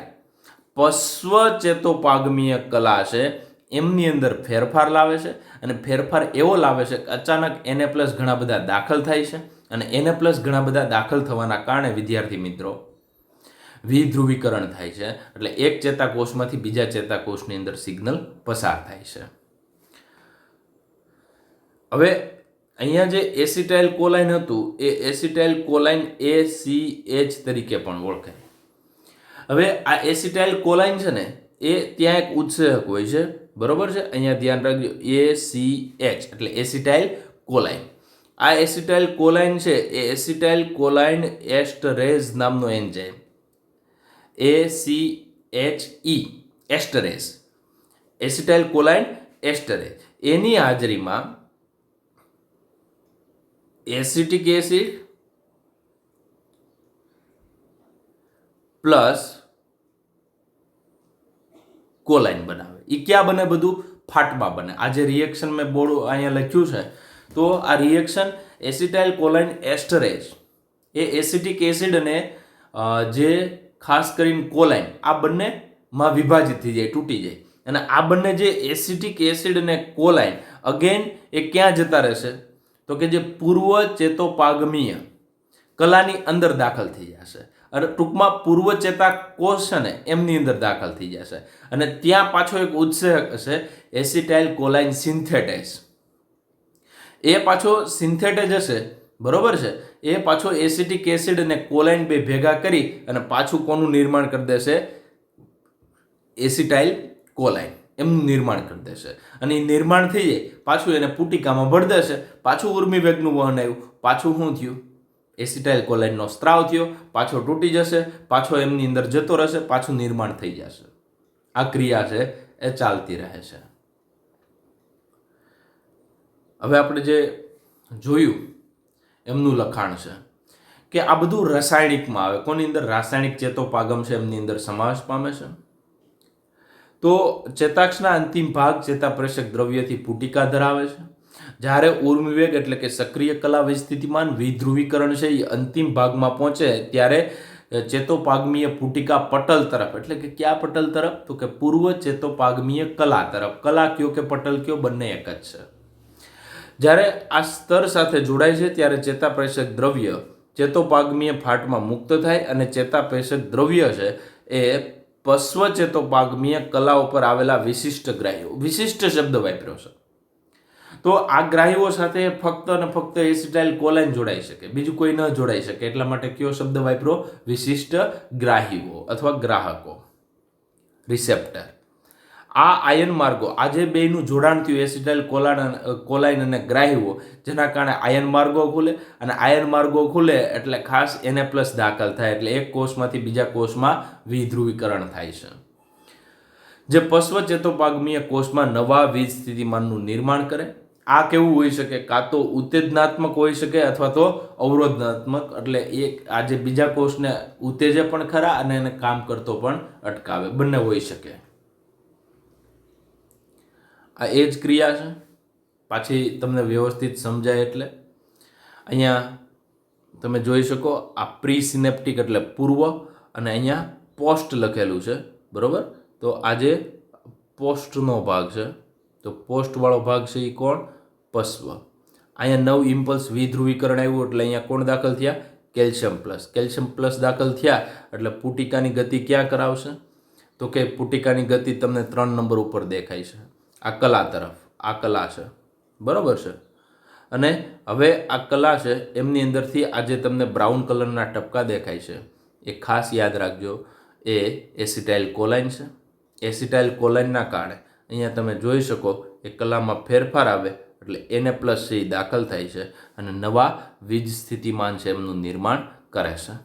પશ્વ ચેતોપાગમીય કલા છે એમની અંદર ફેરફાર લાવે છે. અને ફેરફાર એવો લાવે છે કે અચાનક એને પ્લસ ઘણા બધા દાખલ થાય છે. અને એને પ્લસ ઘણા બધા દાખલ થવાના કારણે વિદ્યાર્થી મિત્રો વિધ્રુવીકરણ થાય છે. એટલે એક ચેતાકોષમાંથી બીજા ચેતાકોષની અંદર સિગ્નલ પસાર થાય છે. હવે અહીંયા જે એસિટાઇલ કોલાઇન હતું એ એસિટાઇલ કોલાઇન ACH તરીકે પણ ઓળખાય. હવે આ એસિટાઇલ કોલાઇન છે ને એ ત્યાં એક ઉત્સેચક હોય છે, બરોબર છે. અહીંયા ધ્યાન રાખજો, ACH એટલે એસિટાઇલ કોલાઇન. આ એસિટાઇલ કોલાઇન છે એ એસિટાઇલ કોલાઇન એસ્ટરેઝ નામનો એન્ઝાઇમ, ACHE એસ્ટરેઝ, એસિટાઇલ કોલાઇન એસ્ટરેઝ, એની હાજરીમાં એસિટિક એસિડ પ્લસ કોલાઇન બનાવે. એ ક્યાં બને? બધું ફાટમાં બને. આ જે રિએક્શન મેં બોર્ડ અહીંયા લખ્યું છે, તો આ રિએક્શન એસિટાઇલ કોલાઇન એસ્ટરેઝ એ એસિટિક એસિડ અને જે ખાસ કરીને કોલાઇન આ બંનેમાં વિભાજિત થઈ જાય, તૂટી જાય. અને આ બંને જે એસિટિક એસિડ અને કોલાઇન અગેન એ ક્યાં જતા રહેશે? તો કે જે પૂર્વ ચેતોપાગમીય કલાની અંદર દાખલ થઈ જશે. અને ટૂંકમાં પૂર્વ ચેતાકોષ છે ને એમની અંદર દાખલ થઈ જશે. અને ત્યાં પાછો એક ઉત્સેચક હશે એસિટાઇલ કોલાઇન સિન્થેટેઝ. એ પાછો સિન્થેટેઝ હશે, બરોબર છે. એ પાછો એસિટિક એસિડ અને કોલાઇન બે ભેગા કરી અને પાછું કોનું નિર્માણ કરી દેશે? એસિટાઇલ કોલાઇન એમનું નિર્માણ કરી દેશે અને એ નિર્માણ થઈ જાય, પાછું એને પુટિકામાં ભરી દેશે, પાછું ઉર્મી વેગનું વહન આવ્યું, પાછું શું થયું? એસિટાઇલ કોલાઇનનો સ્ત્રાવ થયો, પાછો તૂટી જશે, પાછો એમની અંદર જતો રહેશે, પાછું નિર્માણ થઈ જશે. આ ક્રિયા છે એ ચાલતી રહે છે. હવે આપણે જે જોયું એમનું લખાણ છે કે આ બધું રાસાયણિકમાં આવે. કોની અંદર? રાસાયણિક ચેતોપાગમ છે એમની અંદર સમાવેશ પામે છે. તો ચેતાક્ષના અંતિમ ભાગ ચેતાપ્રેષક દ્રવ્યથી પુટિકા ધરાવે છે. જ્યારે ઉર્મિવેગ એટલે કે સક્રિય કલા વિસ્થિતિમાન વિધ્રુવીકરણ છે એ અંતિમ ભાગમાં પહોંચે ત્યારે ચેતોપાગમીય પુટિકા પટલ તરફ, એટલે કે ક્યાં પટલ તરફ? તો કે પૂર્વ ચેતોપાગમીય કલા તરફ. કલા કયો કે પટલ કયો, બંને એક જ છે. જ્યારે આ સ્તર સાથે જોડાય છે ત્યારે ચેતાપ્રેષક દ્રવ્ય ચેતોપાગમીય ફાટમાં મુક્ત થાય અને ચેતાપ્રેષક દ્રવ્ય છે એ પશ્વ ચેતોપાગમીય કલા ઉપર આવેલા વિશિષ્ટ ગ્રાહીઓ, વિશિષ્ટ શબ્દ વાપર્યો છે. તો આ ગ્રાહીઓ સાથે ફક્ત અને ફક્ત એસિટાઇલ કોલાઇન જોડાઈ શકે, બીજું કોઈ ન જોડાઈ શકે. એટલા માટે કયો શબ્દ વાપર્યો? વિશિષ્ટ ગ્રાહીઓ અથવા ગ્રાહકો, રિસેપ્ટર. આ આયન માર્ગો, આ જે બેનું જોડાણ થયું એસિટાઇલ કોલાઇન અને ગ્રાહીઓ, જેના કારણે આયન માર્ગો ખુલે અને આયન માર્ગો ખુલે એટલે ખાસ Na+ દાખલ થાય, એટલે એક કોષમાંથી બીજા કોષમાં વિધ્રુવીકરણ થાય છે, જે પશ્વ ચેતોપાગમીય કોષમાં નવા વીજ સ્થિતિમાનનું નિર્માણ કરે. આ કેવું હોઈ શકે? કાં તો ઉત્તેજનાત્મક હોઈ શકે અથવા તો અવરોધનાત્મક, એટલે એક આ જે બીજા કોષને ઉત્તેજે પણ ખરા અને એને કામ કરતો પણ અટકાવે, બંને હોઈ શકે. આ એ જ ક્રિયા છે. પાછી તમને વ્યવસ્થિત સમજાય એટલે અહીંયા તમે જોઈ શકો, આ પ્રી સિનેપ્ટિક એટલે પૂર્વ અને અહીંયા પોસ્ટ લખેલું છે, બરોબર? તો આ જે પોસ્ટનો ભાગ છે, તો પોસ્ટવાળો ભાગ છે એ કોણ? પશ્વ. અહીંયા 9 ઇમ્પલ્સ વિધ્રુવીકરણ આવ્યું એટલે અહીંયા કોણ દાખલ થયા? Calcium plus. કેલ્શિયમ પ્લસ દાખલ થયા એટલે પુટિકાની ગતિ ક્યાં કરાવશે? તો કે પુટિકાની ગતિ તમને 3 નંબર ઉપર દેખાય છે, આ કલા તરફ. આ કલા છે, બરોબર છે? અને હવે આ કલા છે એમની અંદરથી આ જે તમને બ્રાઉન કલરના ટપકા દેખાય છે એ ખાસ યાદ રાખજો, એ એસિટાઇલ કોલાઇન છે. એસિટાઇલ કોલાઇનના કારણે અહીંયા તમે જોઈ શકો એ કલામાં ફેરફાર આવે એટલે Na+ છે એ દાખલ થાય છે અને નવા વીજ સ્થિતિમાન છે એમનું નિર્માણ કરે છે.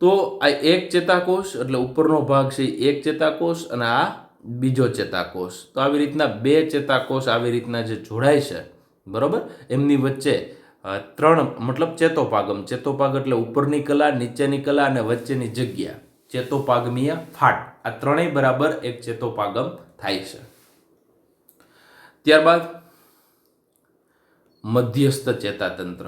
તો આ એક ચેતાકોષ એટલે ઉપરનો ભાગ છે એક ચેતાકોષ અને આ બીજો ચેતાકોષ. તો આવી રીતના 2 ચેતાકોષ આવી રીતના જે જોડાય છે, બરોબર, એમની વચ્ચે 3 મતલબ ચેતોપાગમ. ચેતોપાગ એટલે ઉપરની કલા, નીચેની કલા અને વચ્ચેની જગ્યા, ચેતોપાગમીય ફાટ. આ ત્રણેય બરાબર એક ચેતોપાગમ થાય છે. ત્યારબાદ મધ્યસ્થ ચેતાતંત્ર.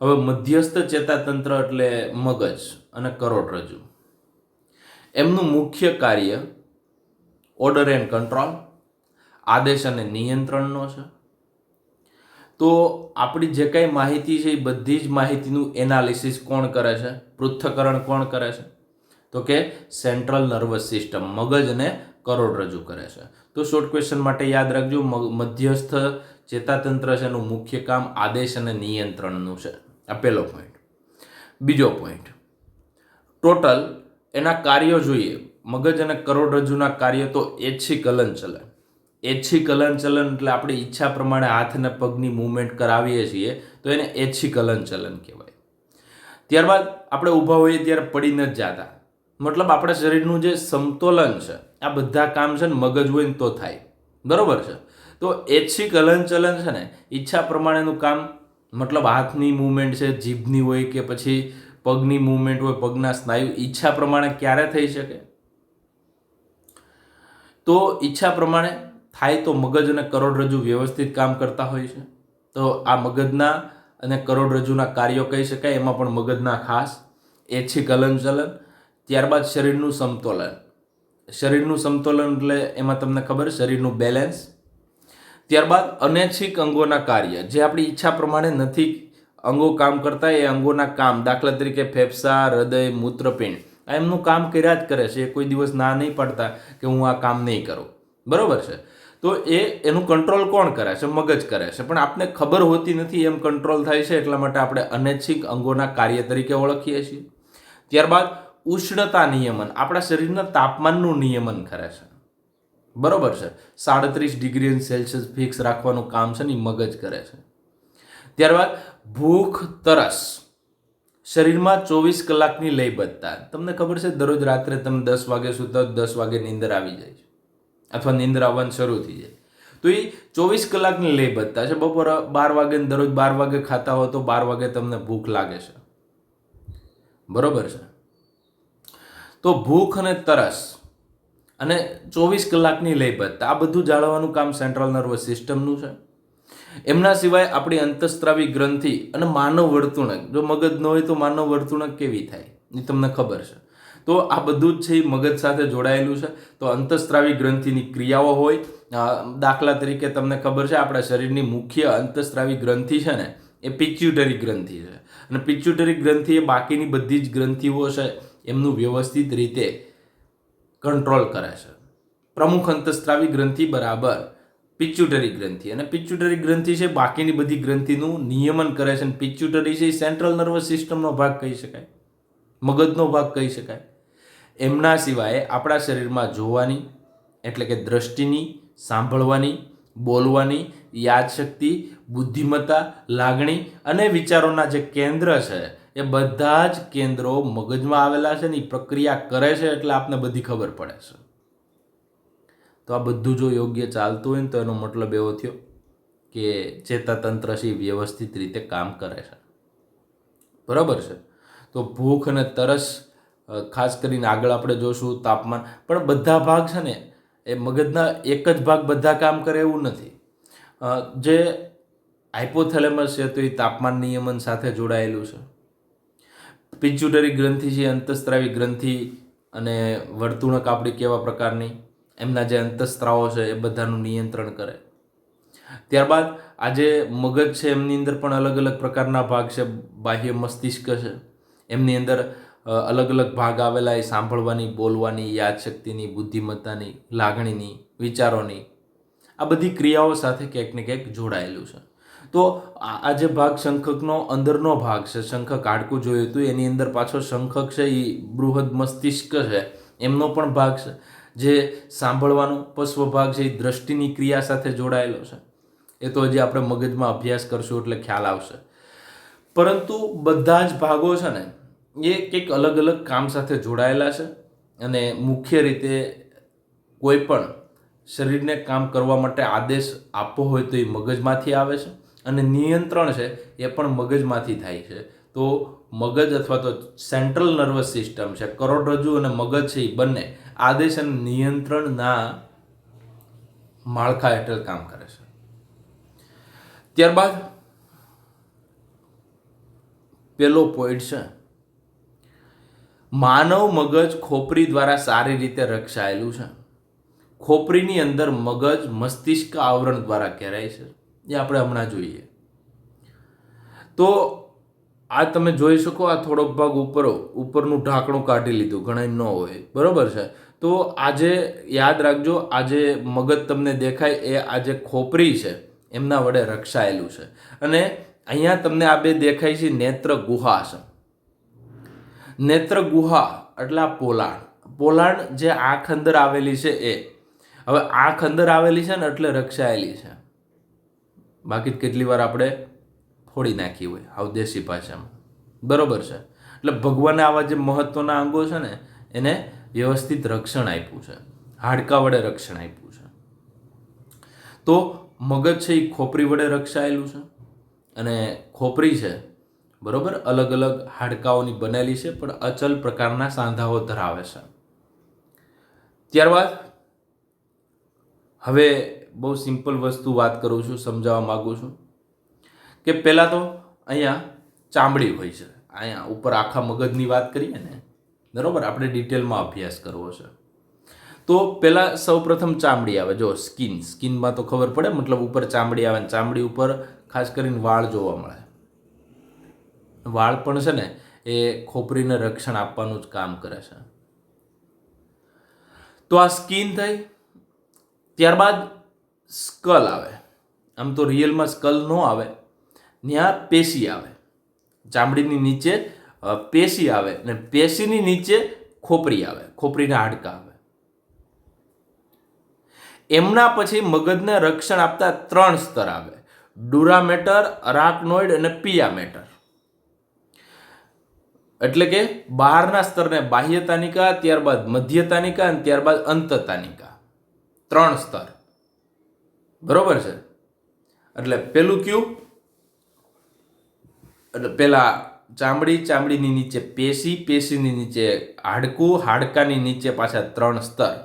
હવે મધ્યસ્થ ચેતાતંત્ર એટલે મગજ અને કરોડરજ્જુ. એમનું મુખ્ય કાર્ય ઓર્ડર એન્ડ કંટ્રોલ, આદેશ અને નિયંત્રણનો છે. તો આપણી જે કાંઈ માહિતી છે એ બધી જ માહિતીનું એનાલિસિસ કોણ કરે છે? પૃથ્થકરણ કોણ કરે છે? તો કે સેન્ટ્રલ નર્વસ સિસ્ટમ, મગજ અને કરોડરજ્જુ કરે છે. તો શોર્ટ ક્વેશ્ચન માટે યાદ રાખજો, મધ્યસ્થ ચેતાતંત્ર છે એનું મુખ્ય કામ આદેશ અને નિયંત્રણનું છે. આ પહેલો પોઈન્ટ. બીજો પોઈન્ટ, ટોટલ એના કાર્યો જોઈએ. મગજ અને કરોડરજ્જુના કાર્ય તો એચ્છિક હલનચલન. એચ્છિક હલનચલન એટલે આપણે ઈચ્છા પ્રમાણે હાથ અને પગની મૂવમેન્ટ કરાવીએ છીએ તો એને એચ્છિક હલનચલન કહેવાય. ત્યારબાદ આપણે ઊભા હોઈએ ત્યારે પડી ન જતા, મતલબ આપણા શરીરનું જે સમતોલન છે, આ બધા કામ છે ને મગજ હોય ને તો થાય, બરોબર છે? તો એચ્છિક હલનચલન છે ને ઈચ્છા પ્રમાણેનું કામ, મતલબ હાથની મૂવમેન્ટ છે, જીભની હોય કે પછી પગની મૂવમેન્ટ હોય, પગના સ્નાયુ ઈચ્છા પ્રમાણે ક્યારે થઈ શકે? તો ઈચ્છા પ્રમાણે થાય તો મગજ અને કરોડરજ્જુ વ્યવસ્થિત કામ કરતા હોય છે. તો આ મગજના અને કરોડરજ્જુના કાર્યો કહી શકાય. એમાં પણ મગજના ખાસ એચ્છિક હલનચલન. ત્યારબાદ શરીરનું સમતોલન. શરીરનું સમતોલન એટલે એમાં તમને ખબર, શરીરનું બેલેન્સ. ત્યારબાદ અનૈચ્છિક અંગોના કાર્ય, જે આપણી ઈચ્છા પ્રમાણે નથી અંગો કામ કરતા, એ અંગોના કામ, દાખલા તરીકે ફેફસા, હૃદય, મૂત્રપિંડ, આ એમનું કામ કર્યા જ કરે છે. એ કોઈ દિવસ ના નહીં પડતા કે હું આ કામ નહીં કરું, બરોબર છે? તો એનું કંટ્રોલ કોણ કરે છે? મગજ કરે છે. પણ આપને ખબર હોતી નથી એમ કંટ્રોલ થાય છે, એટલા માટે આપણે અનૈચ્છિક અંગોના કાર્ય તરીકે ઓળખીએ છીએ. ત્યારબાદ ઉષ્ણતા નિયમન, આપણા શરીરના તાપમાનનું નિયમન કરે છે, બરોબર છે. 37°C ફિક્સ રાખવાનું કામ છે ને એ મગજ કરે છે. ત્યારબાદ ભૂખ તરસ, શરીરમાં 24 કલાકની લયબદ્ધતા. તમને ખબર છે દરરોજ રાત્રે તમે 10 વાગે સુતા 10 વાગે નીંદર આવી જાય છે અથવા નીંદર આવવાનું શરૂ થઈ જાય, તો એ 24 કલાકની લયબદ્ધતા છે. બપોરે 12 વાગે દરરોજ 12 વાગે ખાતા હો તો 12 વાગે તમને ભૂખ લાગે છે, બરોબર છે. તો ભૂખ અને તરસ અને 24 કલાકની લયબદ્ધતા, આ બધું જાળવવાનું કામ સેન્ટ્રલ નર્વસ સિસ્ટમનું છે. એમના સિવાય આપણી અંતસ્ત્રાવી ગ્રંથિ અને માનવ વર્તુણક, જો મગજ ન હોય તો માનવ વર્તુણક કેવી થાય એ તમને ખબર છે. તો આ બધું જ છે એ મગજ સાથે જોડાયેલું છે. તો અંતસ્ત્રાવી ગ્રંથિની ક્રિયાઓ હોય, દાખલા તરીકે તમને ખબર છે આપણા શરીરની મુખ્ય અંતસ્ત્રાવી ગ્રંથિ છે ને એ પિચ્યુટરી ગ્રંથિ છે, અને પિચ્યુટરી ગ્રંથિ એ બાકીની બધી જ ગ્રંથિઓ છે એમનું વ્યવસ્થિત રીતે કંટ્રોલ કરે છે. પ્રમુખ અંતસ્ત્રાવી ગ્રંથિ બરાબર પિચ્યુટરી ગ્રંથિ, અને પિચ્યુટરી ગ્રંથિ છે બાકીની બધી ગ્રંથિનું નિયમન કરે છે. અને પિચ્યુટરી છે એ સેન્ટ્રલ નર્વસ સિસ્ટમનો ભાગ કહી શકાય, મગજનો ભાગ કહી શકાય. એમના સિવાય આપણા શરીરમાં જોવાની એટલે કે દ્રષ્ટિની, સાંભળવાની, બોલવાની, યાદશક્તિ, બુદ્ધિમત્તા, લાગણી અને વિચારોના જે કેન્દ્ર છે એ બધા જ કેન્દ્રો મગજમાં આવેલા છે ને એ પ્રક્રિયા કરે છે, એટલે આપને બધી ખબર પડે છે. તો આ બધું જો યોગ્ય ચાલતું હોય ને તો એનો મતલબ એવો થયો કે ચેતાતંત્ર છે એ વ્યવસ્થિત રીતે કામ કરે છે, બરાબર છે. તો ભૂખ અને તરસ, ખાસ કરીને આગળ આપણે જોશું તાપમાન, પણ બધા ભાગ છે ને એ મગજના એક જ ભાગ બધા કામ કરે એવું નથી. જે હાઇપોથેલેમસ છે તો એ તાપમાન નિયમન સાથે જોડાયેલું છે. પિચ્યુટરી ગ્રંથિ છે અંતસ્ત્રાવી ગ્રંથિ અને વર્તુણક આપણી કેવા પ્રકારની, એમના જે અંતસ્ત્રાવો છે એ બધાનું નિયંત્રણ કરે. ત્યારબાદ આ જે મગજ છે એમની અંદર પણ અલગ અલગ પ્રકારના ભાગ છે. બાહ્ય મસ્તિષ્ક છે, એમની અંદર અલગ અલગ ભાગ આવેલા, એ સાંભળવાની, બોલવાની, યાદશક્તિની, બુદ્ધિમત્તાની, લાગણીની, વિચારોની, આ બધી ક્રિયાઓ સાથે ક્યાંક ને ક્યાંક જોડાયેલું છે. તો આ જે ભાગ શંખકનો અંદરનો ભાગ છે, શંખક હાડકું જોયું હતું એની અંદર પાછો શંખક છે એ બૃહદ મસ્તિષ્ક છે એમનો પણ ભાગ છે. જે સાંભળવાનો પશ્વ ભાગ છે એ દ્રષ્ટિની ક્રિયા સાથે જોડાયેલો છે. એ તો હજી આપણે મગજમાં અભ્યાસ કરશું એટલે ખ્યાલ આવશે. પરંતુ બધા જ ભાગો છે ને એ કંઈક અલગ અલગ કામ સાથે જોડાયેલા છે, અને મુખ્ય રીતે કોઈ પણ શરીરને કામ કરવા માટે આદેશ આપવો હોય તો એ મગજમાંથી આવે છે, અને નિયંત્રણ છે એ પણ મગજમાંથી થાય છે. તો મગજ અથવા તો સેન્ટ્રલ નર્વસ સિસ્ટમ છે, કરોડરજ્જુ અને મગજ છે એ બંને આદેશ અને નિયંત્રણના માળખા હેઠળ કામ કરે છે. ત્યારબાદ પેલો પોઈન્ટ છે, માનવ મગજ ખોપરી દ્વારા સારી રીતે રક્ષાયેલું છે. ખોપરીની અંદર મગજ મસ્તિષ્ક આવરણ દ્વારા ઘેરાય છે, એ આપણે હમણાં જોઈએ. તો આ તમે જોઈ શકો, આ થોડોક ભાગ ઉપરનું ઢાંકણું કાઢી લીધું, ઘણા ન હોય, બરોબર છે. તો આજે યાદ રાખજો, આજે મગજ તમને દેખાય એ આજે ખોપરી છે એમના વડે રક્ષાયેલું છે. અને અહીંયા તમને આ બે દેખાય છે, નેત્ર ગુહા છે. નેત્ર ગુહા એટલે આ પોલાણ જે આંખ અંદર આવેલી છે એ, હવે આંખ અંદર આવેલી છે ને એટલે રક્ષાયેલી છે, બાકી કેટલી વાર આપણે ફોડી નાખી હોય હાવ દેશી ભાષામાં, બરોબર છે. એટલે ભગવાને આવા જે મહત્વના અંગો છે ને એને વ્યવસ્થિત રક્ષણ આપ્યું છે, હાડકા વડે રક્ષણ આપ્યું છે. તો મગજ છે એ ખોપરી વડે રક્ષાયેલું છે, અને ખોપરી છે બરોબર અલગ અલગ હાડકાઓની બનેલી છે, પણ અચલ પ્રકારના સાંધાઓ ધરાવે છે. ત્યારબાદ હવે બહુ સિમ્પલ વસ્તુ વાત કરું છું, સમજાવવા માગું છું કે પહેલાં તો અહીંયા ચામડી હોય છે. અહીંયા ઉપર આખા મગજની વાત કરીએ ને, બરાબર, આપણે ડિટેલમાં અભ્યાસ કરવો છે. તો પહેલાં સૌપ્રથમ ચામડી આવે. જો સ્કિનમાં તો ખબર પડે, મતલબ ઉપર ચામડી આવે ને ચામડી ઉપર ખાસ કરીને વાળ જોવા મળે. વાળ પણ છે ને એ ખોપરીને રક્ષણ આપવાનું જ કામ કરે છે. તો આ સ્કિન થઈ. ત્યારબાદ સ્કલ આવે. આમ તો રિયલમાં સ્કલ ન આવે, ત્યાં પેશી આવે. ચામડીની નીચે પેશી આવે, ને પેશીની નીચે ખોપરી આવે, ખોપરીના હાડકા આવે. એમના પછી મગજને રક્ષણ આપતા 3 સ્તર આવે: ડુરા મેટર, અરાકનોઇડ અને પિયા મેટર. એટલે કે બહારના સ્તરને બાહ્ય તાનિકા, ત્યારબાદ મધ્ય તાનિકા અને ત્યારબાદ અંત તાનિકા. 3 સ્તર. બરોબર છે. એટલે પેલું કયું? એટલે પેલા ચામડી, ચામડીની નીચે પેશી, પેશીની નીચે હાડકું, હાડકાની નીચે પાછા 3 સ્તર.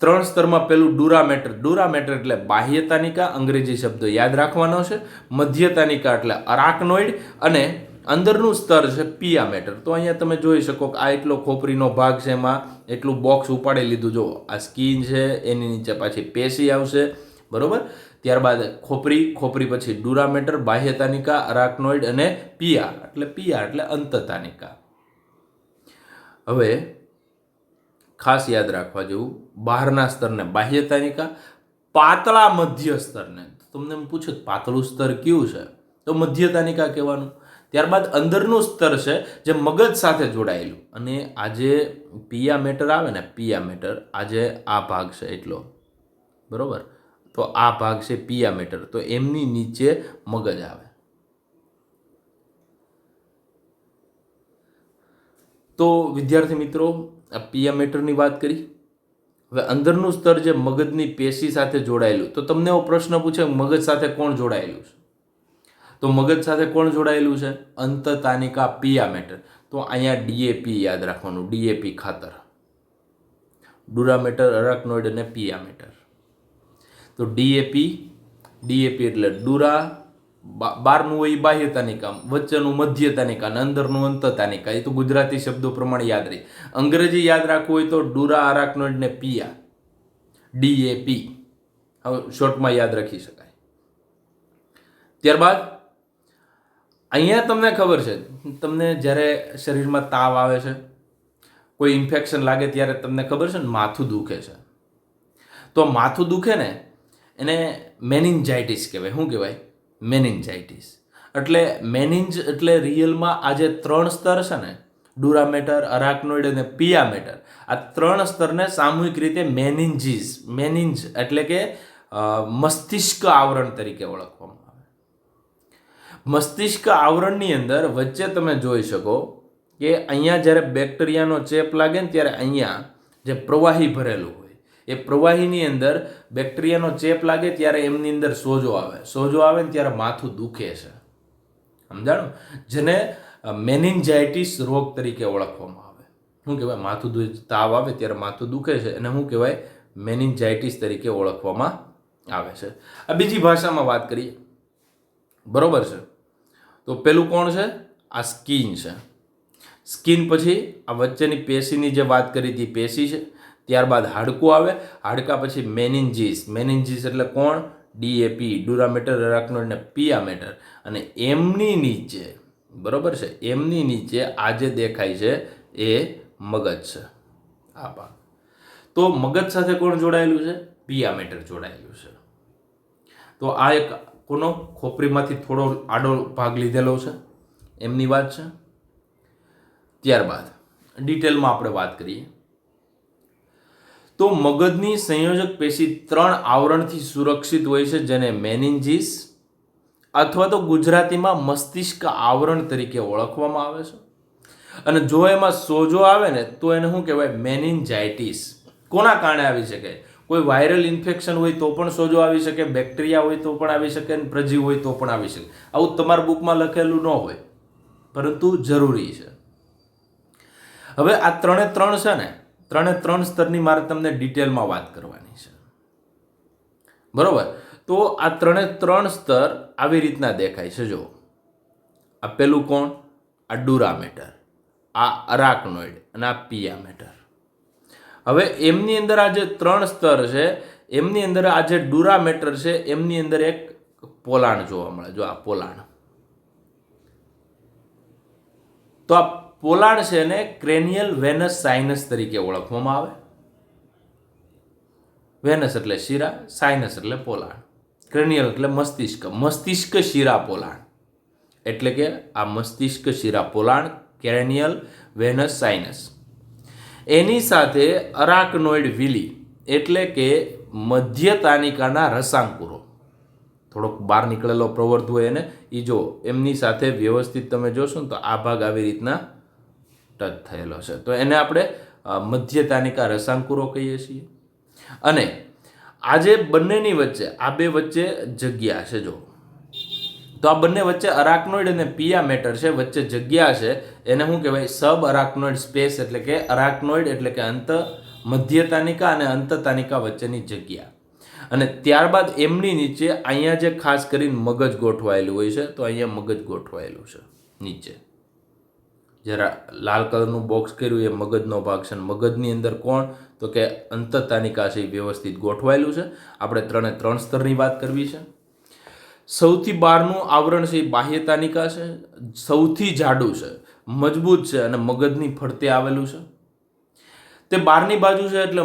3 સ્તરમાં પેલું ડુરામેટર. ડુરામેટર એટલે બાહ્ય તાનિકા, અંગ્રેજી શબ્દ યાદ રાખવાનો છે. મધ્ય તાનિકા એટલે અરાકનોઇડ અને અંદરનું સ્તર છે પિયામેટર. તો અહીંયા તમે જોઈ શકો કે આ એટલો ખોપરીનો ભાગ છે, એમાં એટલું બોક્સ ઉપાડી લીધું. જો આ સ્કિન છે, એની નીચે પાછી પેશી આવશે. બરોબર. ત્યારબાદ ખોપરી, ખોપરી પછી ડુરામેટર, બાહ્ય તાનિકા, અરાકનોઇડ અને પિયા એટલે અંતતાનિકા. હવે ખાસ યાદ રાખવા જેવું, બહારના સ્તરને બાહ્ય તાનિકા, પાતળા મધ્ય સ્તરને, તમને એમ પૂછે પાતળું સ્તર કયું છે, તો મધ્ય તાનિકા કહેવાનું. ત્યારબાદ અંદરનું સ્તર છે જે મગજ સાથે જોડાયેલું, અને આ જે પિયા મેટર આવે ને, પિયા મેટર, આજે આ ભાગ છે એટલો. બરોબર. તો આ ભાગ છે પિયા મેટર. તો એમની નીચે મગજ આવે. તો વિદ્યાર્થી મિત્રો, આ પિયા મેટરની વાત કરી. હવે અંદરનું સ્તર જે મગજની પેશી સાથે જોડાયેલું. તો તમને એવો પ્રશ્ન પૂછે મગજ સાથે કોણ જોડાયેલું છે? તો મગજ સાથે કોણ જોડાયેલું છે? અંતતાનિકા, પિયા મેટર. તો અહીંયા ડીએપી યાદ રાખવાનું, ડીએપી ખાતર. ડુરામેટર, અરાકનોઇડ અને પિયા મેટર. તો ડીએપી એટલે ડુરા, બહારનું હોય બાહ્ય તાનિકા, વચ્ચેનું મધ્ય તાનિકા અને અંદરનું અંતતાનિકા. એ તો ગુજરાતી શબ્દો પ્રમાણે યાદ રહી. અંગ્રેજી યાદ રાખવું હોય તો ડુરા, અરાકનોઇડ ને પિયા, ડીએપી. હવે શોર્ટમાં યાદ રાખી શકાય. ત્યારબાદ અહીંયા તમને ખબર છે, તમને જ્યારે શરીરમાં તાવ આવે છે, કોઈ ઇન્ફેક્શન લાગે ત્યારે તમને ખબર છે ને માથું દુખે છે. તો માથું દુખે ને એને મેનિન્જાઇટિસ કહેવાય. શું કહેવાય? મેનિન્જાઇટિસ. એટલે મેનિન્જ એટલે રિયલમાં આ જે 3 સ્તર છે ને, ડુરામેટર, અરાકનોઇડ અને પિયામેટર, આ 3 સ્તરને સામૂહિક રીતે મેનિન્જ એટલે કે મસ્તિષ્ક આવરણ તરીકે ઓળખવામાં આવે. મસ્તિષ્ક આવરણની અંદર વચ્ચે તમે જોઈ શકો કે અહીંયા જ્યારે બેક્ટેરિયાનો ચેપ લાગે ને ત્યારે અહીંયા જે પ્રવાહી ભરેલું હોય, એ પ્રવાહીની અંદર બેક્ટેરિયાનો ચેપ લાગે ત્યારે એમની અંદર સોજો આવે. સોજો આવે ને ત્યારે માથું દુખે છે. સમજાણું? જેને મેનિન્જાઇટિસ રોગ તરીકે ઓળખવામાં આવે. શું કહેવાય? માથું તાવ આવે ત્યારે માથું દુખે છે અને શું કહેવાય? મેનિન્જાઇટિસ તરીકે ઓળખવામાં આવે છે. આ બીજી ભાષામાં વાત કરીએ. બરોબર છે. તો પેલું કોણ છે? આ સ્કિન છે. સ્કિન પછી આ વચ્ચેની પેશીની જે વાત કરી હતી પેશી છે. ત્યારબાદ હાડકું આવે. હાડકા પછી મેનિન્જીસ. મેનિન્જીસ એટલે કોણ? ડીએપી, ડુરામેટર, અરાકનોઇડ અને પિયામેટર. અને એમની નીચે, બરોબર છે, એમની નીચે આ જે દેખાય છે એ મગજ છે. આ ભાગ. તો મગજ સાથે કોણ જોડાયેલું છે? પિયામેટર જોડાયેલું છે. તો આ એક કોનો ખોપરીમાંથી થોડો આડો ભાગ લીધેલો છે એમની વાત છે. ત્યારબાદ ડિટેલમાં આપણે વાત કરીએ તો મગજની સંયોજક પેશી 3 આવરણથી સુરક્ષિત હોય છે, જેને મેનિન્જીસ અથવા તો ગુજરાતીમાં મસ્તિષ્ક આવરણ તરીકે ઓળખવામાં આવે છે. અને જો એમાં સોજો આવે ને તો એને શું કહેવાય? મેનિન્જાઇટિસ. કોના કારણે આવી શકે? કોઈ વાયરલ ઇન્ફેક્શન હોય તો પણ સોજો આવી શકે, બેક્ટેરિયા હોય તો પણ આવી શકે, અને પ્રજીવ હોય તો પણ આવી શકે. આવું તમારા બુકમાં લખેલું ન હોય, પરંતુ જરૂરી છે. હવે આ 3 છે ને, 3 સ્તરની મારે તમને ડિટેલમાં વાત કરવાની છે. બરોબર. તો આ 3 સ્તર આવી રીતના દેખાય છે. જો આ પેલું કોણ? આ ડુરામેટર, આ અરાકનોઇડ અને આ પિયામેટર. હવે એમની અંદર આ જે 3 સ્તર છે, એમની અંદર આ જે ડુરામેટર છે, એમની અંદર એક પોલાણ જોવા મળે. જો આ પોલાણ. તો આ પોલાણ છે એને ક્રેનિયલ વેનસ સાઇનસ તરીકે ઓળખવામાં આવે. વેનસ એટલે શિરા, સાઇનસ એટલે પોલાણ. ક્રેનિયલ એટલે મસ્તિષ્ક, મસ્તિષ્ક શિરા પોલાણ. એટલે કે આ મસ્તિષ્ક શિરા પોલાણ, ક્રેનિયલ વેનસ સાઇનસ. એની સાથે અરાકનોઇડ વિલી એટલે કે મધ્ય તાનિકાના રસાંકુરો, થોડોક બહાર નીકળેલો પ્રવર્ત હોય એને એ જો એમની સાથે વ્યવસ્થિત તમે જોશો ને તો આ ભાગ આવી રીતના ટચ થયેલો છે, તો એને આપણે મધ્ય તાનિકા રસાંકુરો કહીએ છીએ. અને આ જે બંનેની વચ્ચે આ બે વચ્ચે જગ્યા છે, જો તો આ બંને વચ્ચે અરાકનોઇડ અને પિયા મેટર છે, વચ્ચે જગ્યા છે, એને શું કહેવાય? સબ અરાકનોઇડ સ્પેસ, એટલે કે અરાકનોઇડ એટલે કે મધ્ય તાનિકા અને અંતતાનિકા વચ્ચેની જગ્યા. અને ત્યારબાદ એમની નીચે અહીંયા જે ખાસ કરીને મગજ ગોઠવાયેલું હોય છે, તો અહીંયા મગજ ગોઠવાયેલું છે નીચે, જરા લાલ કલરનું બોક્સ કર્યું એ મગજનો ભાગ છે. મગજની અંદર કોણ? તો કે અંતતાનિકા છે, એ વ્યવસ્થિત ગોઠવાયેલું છે. આપણે 3 સ્તરની વાત કરવી છે. સૌથી બહારનું આવરણ છે એ બાહ્ય તાનિકા છે, સૌથી જાડું છે, મજબૂત છે અને મગજની ફરતે આવેલું છે. તે બહારની બાજુ છે એટલે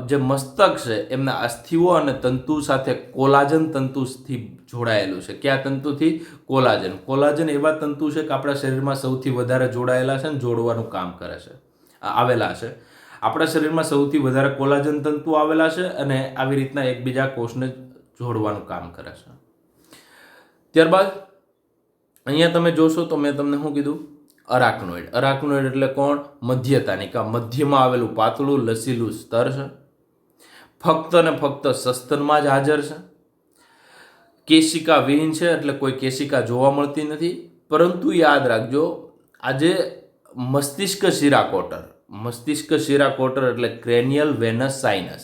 જે મસ્તક છે એમના અસ્થિઓ અને તંતુ સાથે કોલાજન તંતુથી જોડાયેલું છે. કયા તંતુથી? કોલાજન. કોલાજન એવા તંતુ છે કે આપણા શરીરમાં સૌથી વધારે જોડાયેલા છે ને જોડવાનું કામ કરે છે, આવેલા છે. આપણા શરીરમાં સૌથી વધારે કોલાજન તંતુ આવેલા છે અને આવી રીતના એકબીજા કોષને જોડવાનું કામ કરે છે. ત્યારબાદ અહીંયા તમે જોશો તો મેં તમને શું કીધું? અરાકનોઇડ. અરાકનોઇડ એટલે કોણ? મધ્ય તાનિકા. મધ્યમાં આવેલું પાતળું લસીલું સ્તર છે, ફક્ત ને ફક્ત સસ્તનમાં જ હાજર છે, કેશિકા વિહીન છે, એટલે કોઈ કેશિકા જોવા મળતી નથી. પરંતુ યાદ રાખજો, આજે મસ્તિષ્ક શિરાકોટર એટલે ક્રેનિયલ વેનસ સાઇનસ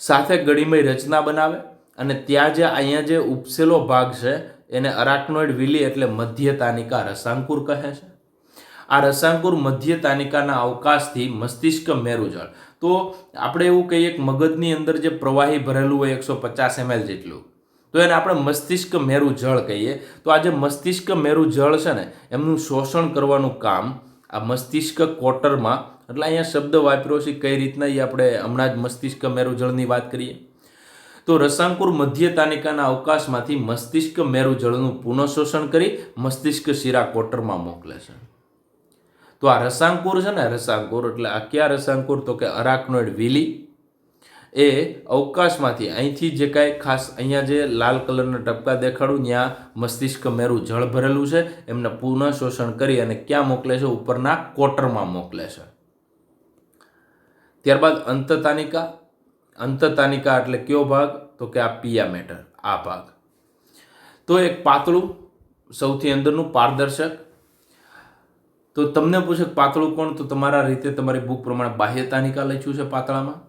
સાથે ગળીમય રચના બનાવે અને ત્યાં જે અહીંયા જે ઉપસેલો ભાગ છે એને અરાકનોઇડ વિલી એટલે મધ્ય તાનિકા રસાંકુર કહે છે. આ રસાંકુર મધ્ય તાનિકાના અવકાશથી મસ્તિષ્ક મેરુજળ, તો આપણે એવું કહીએ કે મગજની અંદર જે પ્રવાહી ભરેલું હોય 150 ml જેટલું, તો એને આપણે મસ્તિષ્ક મેરુજળ કહીએ. તો આ જે મસ્તિષ્ક મેરુજળ છે ને એમનું શોષણ કરવાનું કામ આ મસ્તિષ્ક કોટરમાં, એટલે અહીંયા શબ્દ વાપર્યો છે કઈ રીતના એ આપણે હમણાં જ મસ્તિષ્ક મેરુજળની વાત કરીએ. તો રસાંકુર મધ્ય તાનિકાના અવકાશમાંથી મસ્તિષ્ક મેરુજળનું પુનઃશોષણ કરી મસ્તિષ્ક શિરાકોટરમાં મોકલે છે. તો આ રસાંકુર છે ને, રસાંકુર એટલે આ કયા રસાંકુર? તો કે અરાકનોઇડ વિલી એ અવકાશમાંથી અહીંથી જે કાંઈ ખાસ અહીંયા જે લાલ કલરના ટપકા દેખાડું ત્યાં મસ્તિષ્ક મેરુજળ ભરેલું છે એમને પુનઃશોષણ કરી અને ક્યાં મોકલે છે? ઉપરના કોટરમાં મોકલે છે. ત્યારબાદ અંતતાનિકા એટલે કયો ભાગ? તો કે આ પિયા મેટર, આ ભાગ. તો એક પાતળું સૌથી અંદરનું પારદર્શક. તો તમને પૂછે પાતળું કોણ? તો તમારા રીતે તમારી બુક પ્રમાણે બાહ્ય તાનિકા લખ્યું છે પાતળામાં.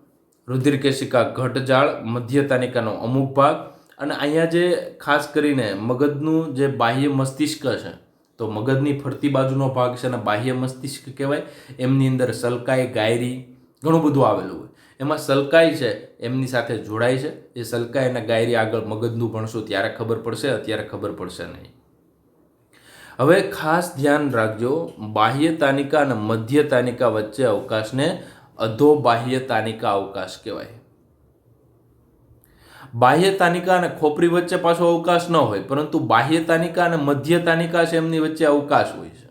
રુધિરકેશિકા ઘટજાળ મધ્ય તાનિકાનો અમુક ભાગ. અને અહીંયા જે ખાસ કરીને મગજનું જે બાહ્ય મસ્તિષ્ક છે, તો મગજની ફરતી બાજુનો ભાગ છે અને બાહ્ય મસ્તિષ્ક કહેવાય. એમની અંદર સલકાઈ, ગાયરી ઘણું બધું આવેલું હોય. એમાં સલકાઈ છે એમની સાથે જોડાય છે. એ સલકાઈ અને ગાયરી આગળ મગજનું ભણશું ત્યારે ખબર પડશે, અત્યારે ખબર પડશે નહીં. હવે ખાસ ધ્યાન રાખજો, બાહ્ય તાનિકા અને મધ્ય તાનિકા વચ્ચે અવકાશને અધોબાહ્ય તાનિકા અવકાશ કહેવાય. બાહ્ય તાનિકા અને ખોપરી વચ્ચે પાછો અવકાશ ન હોય, પરંતુ બાહ્ય તાનિકા અને મધ્ય તાનિકા છે એમની વચ્ચે અવકાશ હોય છે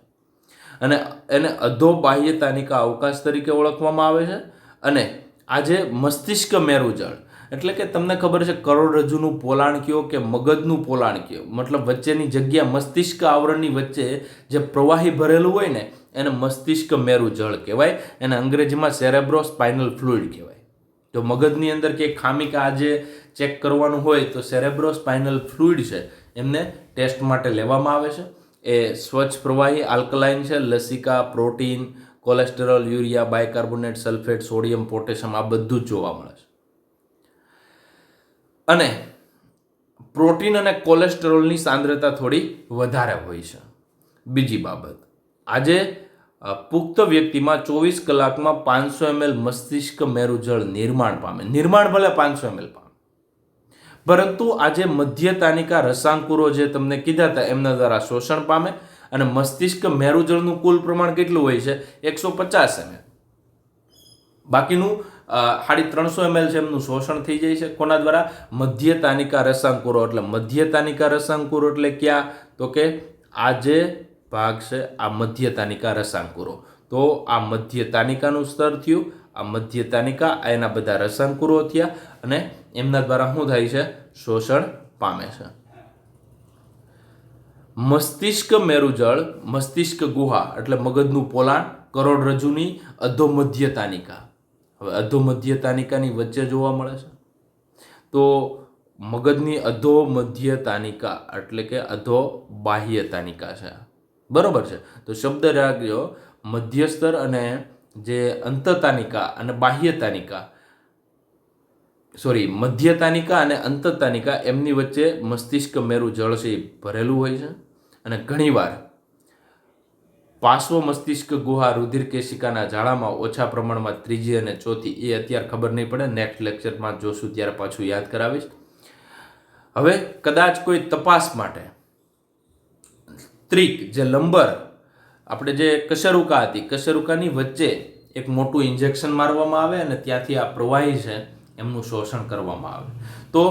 અને એને અધોબાહ્ય તાનિકા અવકાશ તરીકે ઓળખવામાં આવે છે. અને આજે મસ્તિષ્ક મેરુજળ એટલે કે તમને ખબર છે કરોડરજ્જુનું પોલાણ કયો કે મગજનું પોલાણ કયો, મતલબ વચ્ચેની જગ્યા મસ્તિષ્ક આવરણની વચ્ચે જે પ્રવાહી ભરેલું હોય ને એને મસ્તિષ્ક મેરુજળ કહેવાય. એને અંગ્રેજીમાં સેરેબ્રો સ્પાઇનલ ફ્લુઇડ કહેવાય. જો મગજની અંદર કે ખામી કે આજે ચેક કરવાનું હોય તો સેરેબ્રો સ્પાઇનલ ફ્લુઇડ છે એમને ટેસ્ટ માટે લેવામાં આવે છે. એ સ્વચ્છ પ્રવાહી આલ્કલાઇન છે, લસિકા, protein, cholesterol, urea, bicarbonate, sulphate, sodium, potassium આ બધું જ જોવા મળે છે. અને પ્રોટીન અને કોલેસ્ટેરોલની સાંદ્રતા થોડી વધારે હોય છે. બીજી બાબત, આજે પુખ્ત વ્યક્તિમાં 24 કલાકમાં 500 ml મસ્તિષ્ક મેરુજળ નિર્માણ પામે. નિર્માણ ભલે 500 ml પામે, પરંતુ આજે મધ્ય તાનિકા રસાંકુરો જે તમને કીધા હતા એમના દ્વારા શોષણ પામે. અને મસ્તિષ્ક મેરુજળનું કુલ પ્રમાણ કેટલું હોય છે? 150 ml. બાકીનું 350 ml છે એમનું શોષણ થઈ જાય છે. કોના દ્વારા? મધ્ય તાનિકા રસાંકુરો. એટલે મધ્ય તાનિકા રસાંકુરો એટલે ક્યાં? તો કે આ જે ભાગ છે આ મધ્ય તાનિકા રસાંકુરો. તો આ મધ્ય તાનિકાનું સ્તર થયું. આ મધ્ય તાનિકા એના બધા રસાંકુરો થયા અને એમના દ્વારા શું થાય છે? શોષણ પામે છે. મસ્તિષ્ક મેરુજળ, મસ્તિષ્ક ગુહા એટલે મગજનું પોલાણ, કરોડરજ્જુની અધોમધ્ય તાનિકા. હવે અધોમધ્ય તાનિકાની વચ્ચે જોવા મળે છે. તો મગજની અધોમધ્ય તાનિકા એટલે કે અધો બાહ્ય તાનિકા છે. બરોબર છે. તો શબ્દ રાખજો, મધ્યસ્તર અને જે અંતતાનિકા અને બાહ્ય તાનિકા, મધ્ય તાનિકા અને અંતતાનિકા એમની વચ્ચે મસ્તિષ્ક મેરુ જળ છે એ ભરેલું હોય છે. અને ઘણીવાર પાર્શ્વ મસ્તિષ્ક ગુહા રુધિર કેશિકાના ઝાડામાં ઓછા પ્રમાણમાં ત્રીજી અને ચોથી, એ અત્યારે ખબર નહીં પડે, નેક્સ્ટ લેક્ચરમાં જોશું ત્યારે પાછું યાદ કરાવીશ. હવે કદાચ કોઈ તપાસ માટે ત્રિક જે લંબર આપણે જે કશેરુકા હતી, કશેરુકાની વચ્ચે એક મોટું ઇન્જેક્શન મારવામાં આવે અને ત્યાંથી આ પ્રવાહી છે એમનું શોષણ કરવામાં આવે. તો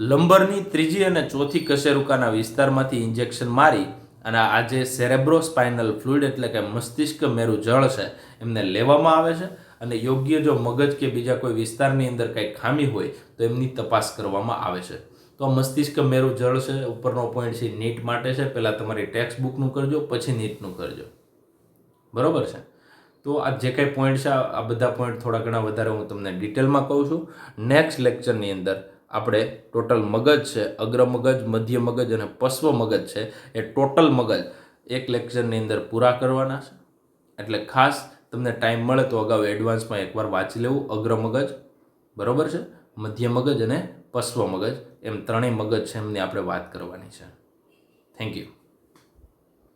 લંબરની ત્રીજી અને ચોથી કશેરુકાના વિસ્તારમાંથી ઇન્જેક્શન મારી અને આ જે સેરેબ્રોસ્પાઇનલ ફ્લુઇડ એટલે કે મસ્તિષ્ક મેરુ જળ છે એમને લેવામાં આવે છે અને યોગ્ય જો મગજ કે બીજા કોઈ વિસ્તારની અંદર કંઈ ખામી હોય તો એમની તપાસ કરવામાં આવે છે. તો મસ્તિષ્ક મેરુ જળ છે ઉપરનો પોઈન્ટ છે નીટ માટે છે. પહેલાં તમારી ટેક્સ્ટ બુકનું કરજો, પછી નીટનું કરજો. બરાબર છે. તો આ જે કંઈ પોઈન્ટ છે આ બધા પોઈન્ટ થોડા ઘણા વધારે હું તમને ડિટેલમાં કહું છું. નેક્સ્ટ લેક્ચરની અંદર આપણે ટોટલ મગજ છે, અગ્ર મગજ, મધ્ય મગજ અને પશ્વ મગજ છે એ ટોટલ મગજ એક લેક્ચરની અંદર પૂરા કરવાના છે. એટલે ખાસ તમને ટાઈમ મળે તો અગાઉ એડવાન્સમાં એકવાર વાંચી લેવું. અગ્ર મગજ, બરાબર છે, મધ્ય મગજ અને પશ્વ મગજ એમ ત્રણેય મગજ છે એમની આપણે વાત કરવાની છે. Thank you.